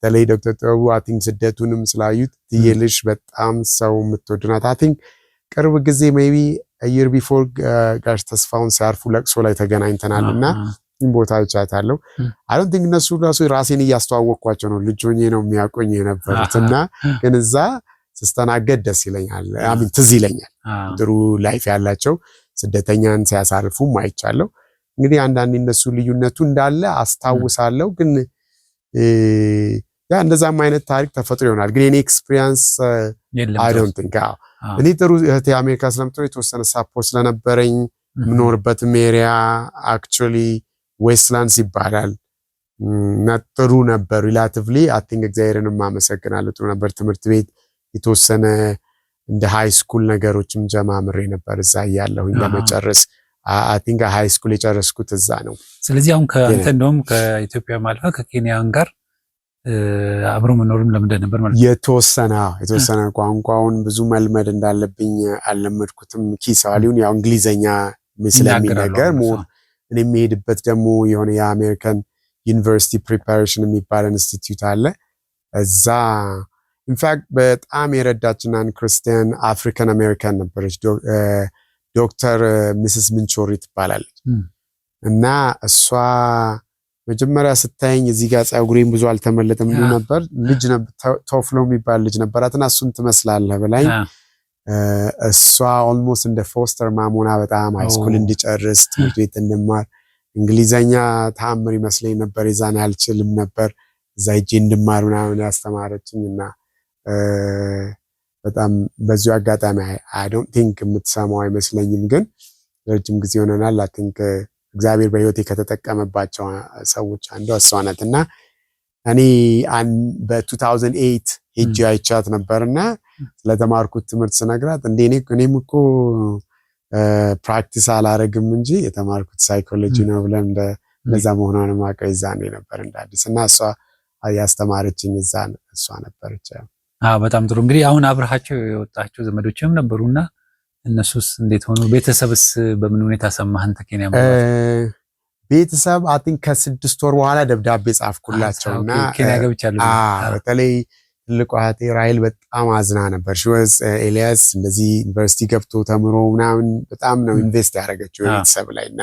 Speaker 2: ተለይ ዶክተር ጥበቡ አይ ቲንክ ስደቱንም ስላዩት ትየልሽ በጣም ሰው የምትወድናት አይ ቲንክ ቅርብ ጊዜ ሜቢ a year before ጋሽ ተስፋውን ሲያርፉ ለቅሶ ላይ ተገናኝተናልና ቦታ ይቻታለው I don't think እነሱ ራሱ ራሴን እያስተዋወቅኳቸው ነው ልጅ ሆኜ ነው የሚያቆኝ የነበሩትና ግን እዛ ሲስተናገድ ደስ ይለኛል አሚን ትዝ ይለኛል ጥሩ ላይፍ ያላቸው ስደተኛን ሲያሳርፉም አይቻለው እንግዲህ አንዳንድ እነሱ ልዩነቱ እንዳለ አስታውሳለሁ ግን ያ እንደዛም አይነት ታሪክ ተፈጥሮ ይሆናል ግን የኔ ኤክስፒሪየንስ I don't think እኔ ጥሩ እህቴ አሜሪካ ስለምትኖር የተወሰነ ሳፖርት ስለነበረኝ ምኖርበት ኤሪያ አክቹአሊ ዌስትላንድስ ይባላል ጥሩ ነበር ሪላቲቭሊ አይ ቲንክ እግዚአብሔርንም ማመሰግናለሁ ጥሩ ነበር ትምህርት ቤት የተወሰነ እንደ ሃይ ስኩል ነገሮችም ጀማምሬ ነበር እዛ ያለሁኝ ለመጨረስ አይ ቲንክ ሃይ ስኩል የጨረስኩት እዛ ነው
Speaker 1: ስለዚህ አሁን ከአንተ እንደውም ከኢትዮጵያ ማለፈ ከኬንያን ጋር አብሮ መኖርም ለምንድን ነበር ማለት የተወሰነ ቋንቋውን ብዙ መልመድ እንዳለብኝ አልለመድኩትም ኪሳሊውን ያው እንግሊዘኛ ስለሚነገር ሞር እኔ የሚሄድበት ደግሞ የሆነ የአሜሪካን ዩኒቨርሲቲ ፕሪፓሬሽን የሚባል ኢንስቲትዩት አለ እዛ ኢንፋክት በጣም የረዳችናን ክርስቲያን አፍሪካን አሜሪካን ነበረች ዶክተር ሚስስ ምንቾሪ ትባላለች እና እሷ መጀመሪያ ስታየኝ እዚህ ጋር ጸጉሬን ብዙ አልተመለጠም ነበር ልጅ ቶፍሎ የሚባል ልጅ ነበራትና እሱን ትመስላለህ በላይ እሷ ኦልሞስት እንደ ፎስተር ማሞና በጣም ሃይስኩል እንዲጨርስ ትምህርት ቤት እንማር
Speaker 2: እንግሊዘኛ ተአምር ይመስለኝ ነበር። የዛን አልችልም ነበር። እዛ ሄጄ እንድማር ምናምን ያስተማረችኝ እና በጣም በዚሁ አጋጣሚ አይ ዶንት ቲንክ የምትሰማው አይመስለኝም፣ ግን ረጅም ጊዜ ሆነናል። አይ ቲንክ እግዚአብሔር በህይወቴ ከተጠቀመባቸው ሰዎች አንዷ እሷ ናት እና እኔ በ2008 ሄጄ አይቻት ነበርና ስለተማርኩት ትምህርት ስነግራት እኔም እኮ ፕራክቲስ አላረግም እንጂ የተማርኩት ሳይኮሎጂ ነው ብለን እንደዛ መሆኗን ማቀው ይዛኔ ነበር እንደ አዲስ እና እሷ ያስተማረችኝ እሷ ነበረች።
Speaker 1: በጣም ጥሩ። እንግዲህ አሁን አብረሃቸው የወጣቸው ዘመዶችም ነበሩና እነሱስ እንዴት ሆኑ? ቤተሰብስ በምን ሁኔታ ሰማህ አንተ ኬንያ መግባት?
Speaker 2: ቤተሰብ አይ ቲንክ ከ6 ወር በኋላ ደብዳቤ ጻፍኩላቸውና
Speaker 1: ኬንያ ገብቻለሁ።
Speaker 2: በተለይ ትልቋ እህቴ ራይል በጣም አዝና ነበር። ሽወዝ ኤልያስ እንደዚህ ዩኒቨርሲቲ ገብቶ ተምሮ ምናምን በጣም ነው ኢንቨስት ያደረገችው ቤተሰብ ላይ እና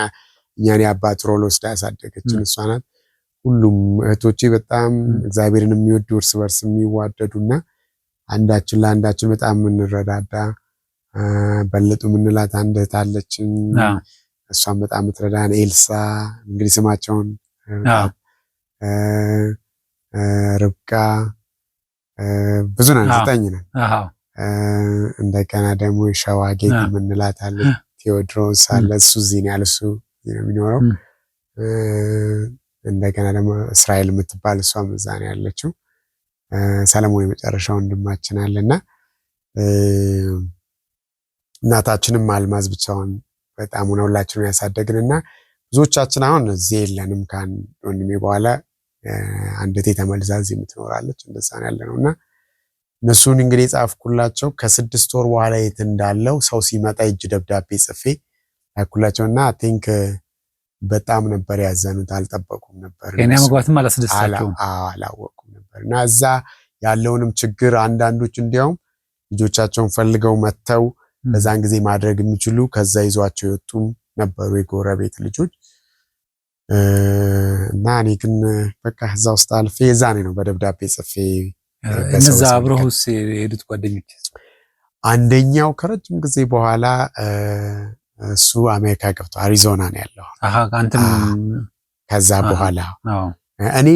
Speaker 2: እኛን የአባት ሮል ወስዳ ያሳደገችን እሷ ናት። ሁሉም እህቶቼ በጣም እግዚአብሔርን የሚወዱ እርስ በርስ የሚዋደዱና አንዳችን ለአንዳችን በጣም የምንረዳዳ በለጡ የምንላት አንድ እህት አለችን። እሷም በጣም የምትረዳን ኤልሳ፣ እንግዲህ ስማቸውን ርብቃ፣ ብዙ ነን፣ 9 ነን። እንደገና ደግሞ ሸዋጌት የምንላት አለች። ቴዎድሮስ አለ፣ እሱ እዚህ ነው ያለው፣ እሱ እዚህ ነው የሚኖረው። እንደገና ደግሞ እስራኤል የምትባል እሷም እዛ ነው ያለችው። ሰለሞን የመጨረሻው ወንድማችን አለና እናታችንም አልማዝ ብቻውን በጣም ሁላችንም ያሳደግንና ብዙዎቻችን አሁን እዚህ የለንም። ከአንድ ወንድሜ በኋላ አንድ እህቴ ተመልሳ እዚህ የምትኖራለች። እንደዛ ነው ያለነውና እነሱን እንግዲህ ጻፍኩላቸው። ከ6 ወር በኋላ የት እንዳለው ሰው ሲመጣ እጅ ደብዳቤ ጽፌ ላኩላቸውና አይ ቲንክ በጣም ነበር ያዘኑት። አልጠበቁም ነበር።
Speaker 1: ኬንያ መግባትም አላስደሰታቸውም፣
Speaker 2: አላወቁም ነበር እና እዛ ያለውንም ችግር አንዳንዶች እንዲያውም ልጆቻቸውን ፈልገው መተው በዛን ጊዜ ማድረግ የሚችሉ ከዛ ይዟቸው የወጡም ነበሩ የጎረቤት ልጆች እና እኔ ግን በቃ እዛ ውስጥ አልፌ የዛኔ ነው በደብዳቤ ጽፌ።
Speaker 1: እነዛ አብረውስ የሄዱት ጓደኞች
Speaker 2: አንደኛው ከረጅም ጊዜ በኋላ እሱ አሜሪካ ገብቶ አሪዞና ነው ያለው።
Speaker 1: አንተም
Speaker 2: ከዛ በኋላ እኔ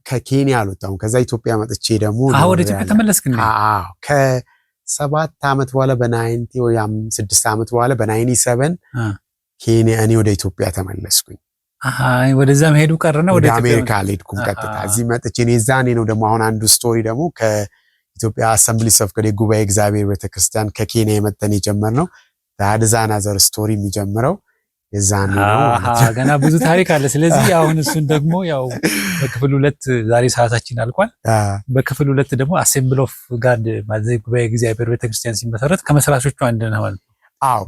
Speaker 2: ከኬንያ አልወጣሁም። ከዛ ኢትዮጵያ መጥቼ ደግሞ
Speaker 1: ወደ ኢትዮጵያ ተመለስክ?
Speaker 2: ከ7 ዓመት በኋላ በ90 ወይ 6 ዓመት በኋላ በ97 ኬንያ እኔ ወደ ኢትዮጵያ ተመለስኩኝ።
Speaker 1: ወደዛ መሄዱ ቀረና ወደ
Speaker 2: አሜሪካ አልሄድኩም ቀጥታ እዚህ መጥቼ እኔ ዛኔ ነው ደግሞ አሁን አንዱ ስቶሪ ደግሞ ከኢትዮጵያ አሰምብሊስ ኦፍ ጋድ ጉባኤ እግዚአብሔር ቤተክርስቲያን ከኬንያ የመጠን የጀመርነው ዳድዛና ዘር ስቶሪ የሚጀምረው የዛኔ ነው።
Speaker 1: ገና ብዙ ታሪክ አለ። ስለዚህ አሁን እሱን ደግሞ ያው በክፍል 2 ዛሬ ሰዓታችን አልቋል። በክፍል 2 ደግሞ አሴምብል ኦፍ ጋድ ማለት ጉባኤ እግዚአብሔር ቤተክርስቲያን ሲመሰረት ከመስራቾቹ አንድ ነው ማለት ነው።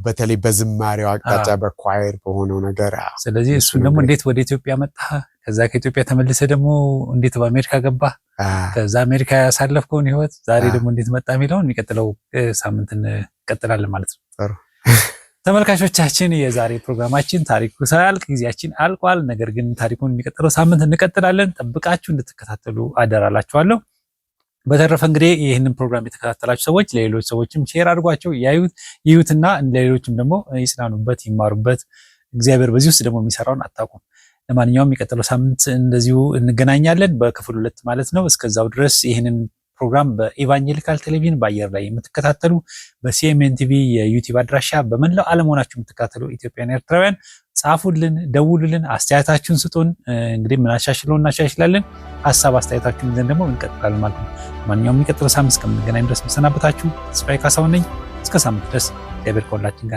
Speaker 2: በተለይ በዝማሬው አቅጣጫ በኳየር በሆነው ነገር።
Speaker 1: ስለዚህ እሱን ደግሞ እንዴት ወደ ኢትዮጵያ መጣ፣ ከዛ ከኢትዮጵያ ተመልሰ ደግሞ እንዴት በአሜሪካ ገባ፣ ከዛ አሜሪካ ያሳለፍከውን ህይወት ዛሬ ደግሞ እንዴት መጣ የሚለውን የሚቀጥለው ሳምንት እንቀጥላለን ማለት ነው። ጥሩ ተመልካቾቻችን፣ የዛሬ ፕሮግራማችን ታሪኩ ሳያልቅ ጊዜያችን አልቋል። ነገር ግን ታሪኩን የሚቀጥለው ሳምንት እንቀጥላለን። ጠብቃችሁ እንድትከታተሉ አደራላችኋለሁ። በተረፈ እንግዲህ ይህንን ፕሮግራም የተከታተላችሁ ሰዎች ለሌሎች ሰዎችም ሼር አድርጓቸው፣ ይዩትና ለሌሎችም ደግሞ ይጽናኑበት፣ ይማሩበት። እግዚአብሔር በዚህ ውስጥ ደግሞ የሚሰራውን አታውቁም። ለማንኛውም የሚቀጥለው ሳምንት እንደዚሁ እንገናኛለን፣ በክፍል 2 ማለት ነው። እስከዛው ድረስ ይህንን ፕሮግራም በኢቫንጀሊካል ቴሌቪዥን በአየር ላይ የምትከታተሉ በሲኤምኤን ቲቪ የዩቲዩብ አድራሻ በመላው ዓለም ሆናችሁ የምትከታተሉ ኢትዮጵያውያን ኤርትራውያን ጻፉልን፣ ደውሉልን፣ አስተያየታችሁን ስጡን። እንግዲህ ምናሻሽለው እናሻሽላለን። ሀሳብ አስተያየታችሁን ይዘን ደግሞ እንቀጥላለን ማለት ነው። ማንኛውም የሚቀጥለው ሳምንት እስከምንገናኝ ድረስ መሰናበታችሁ ተስፋዬ ካሳሁን ነኝ። እስከ ሳምንት ድረስ እግዚአብሔር ከሁላችን ጋር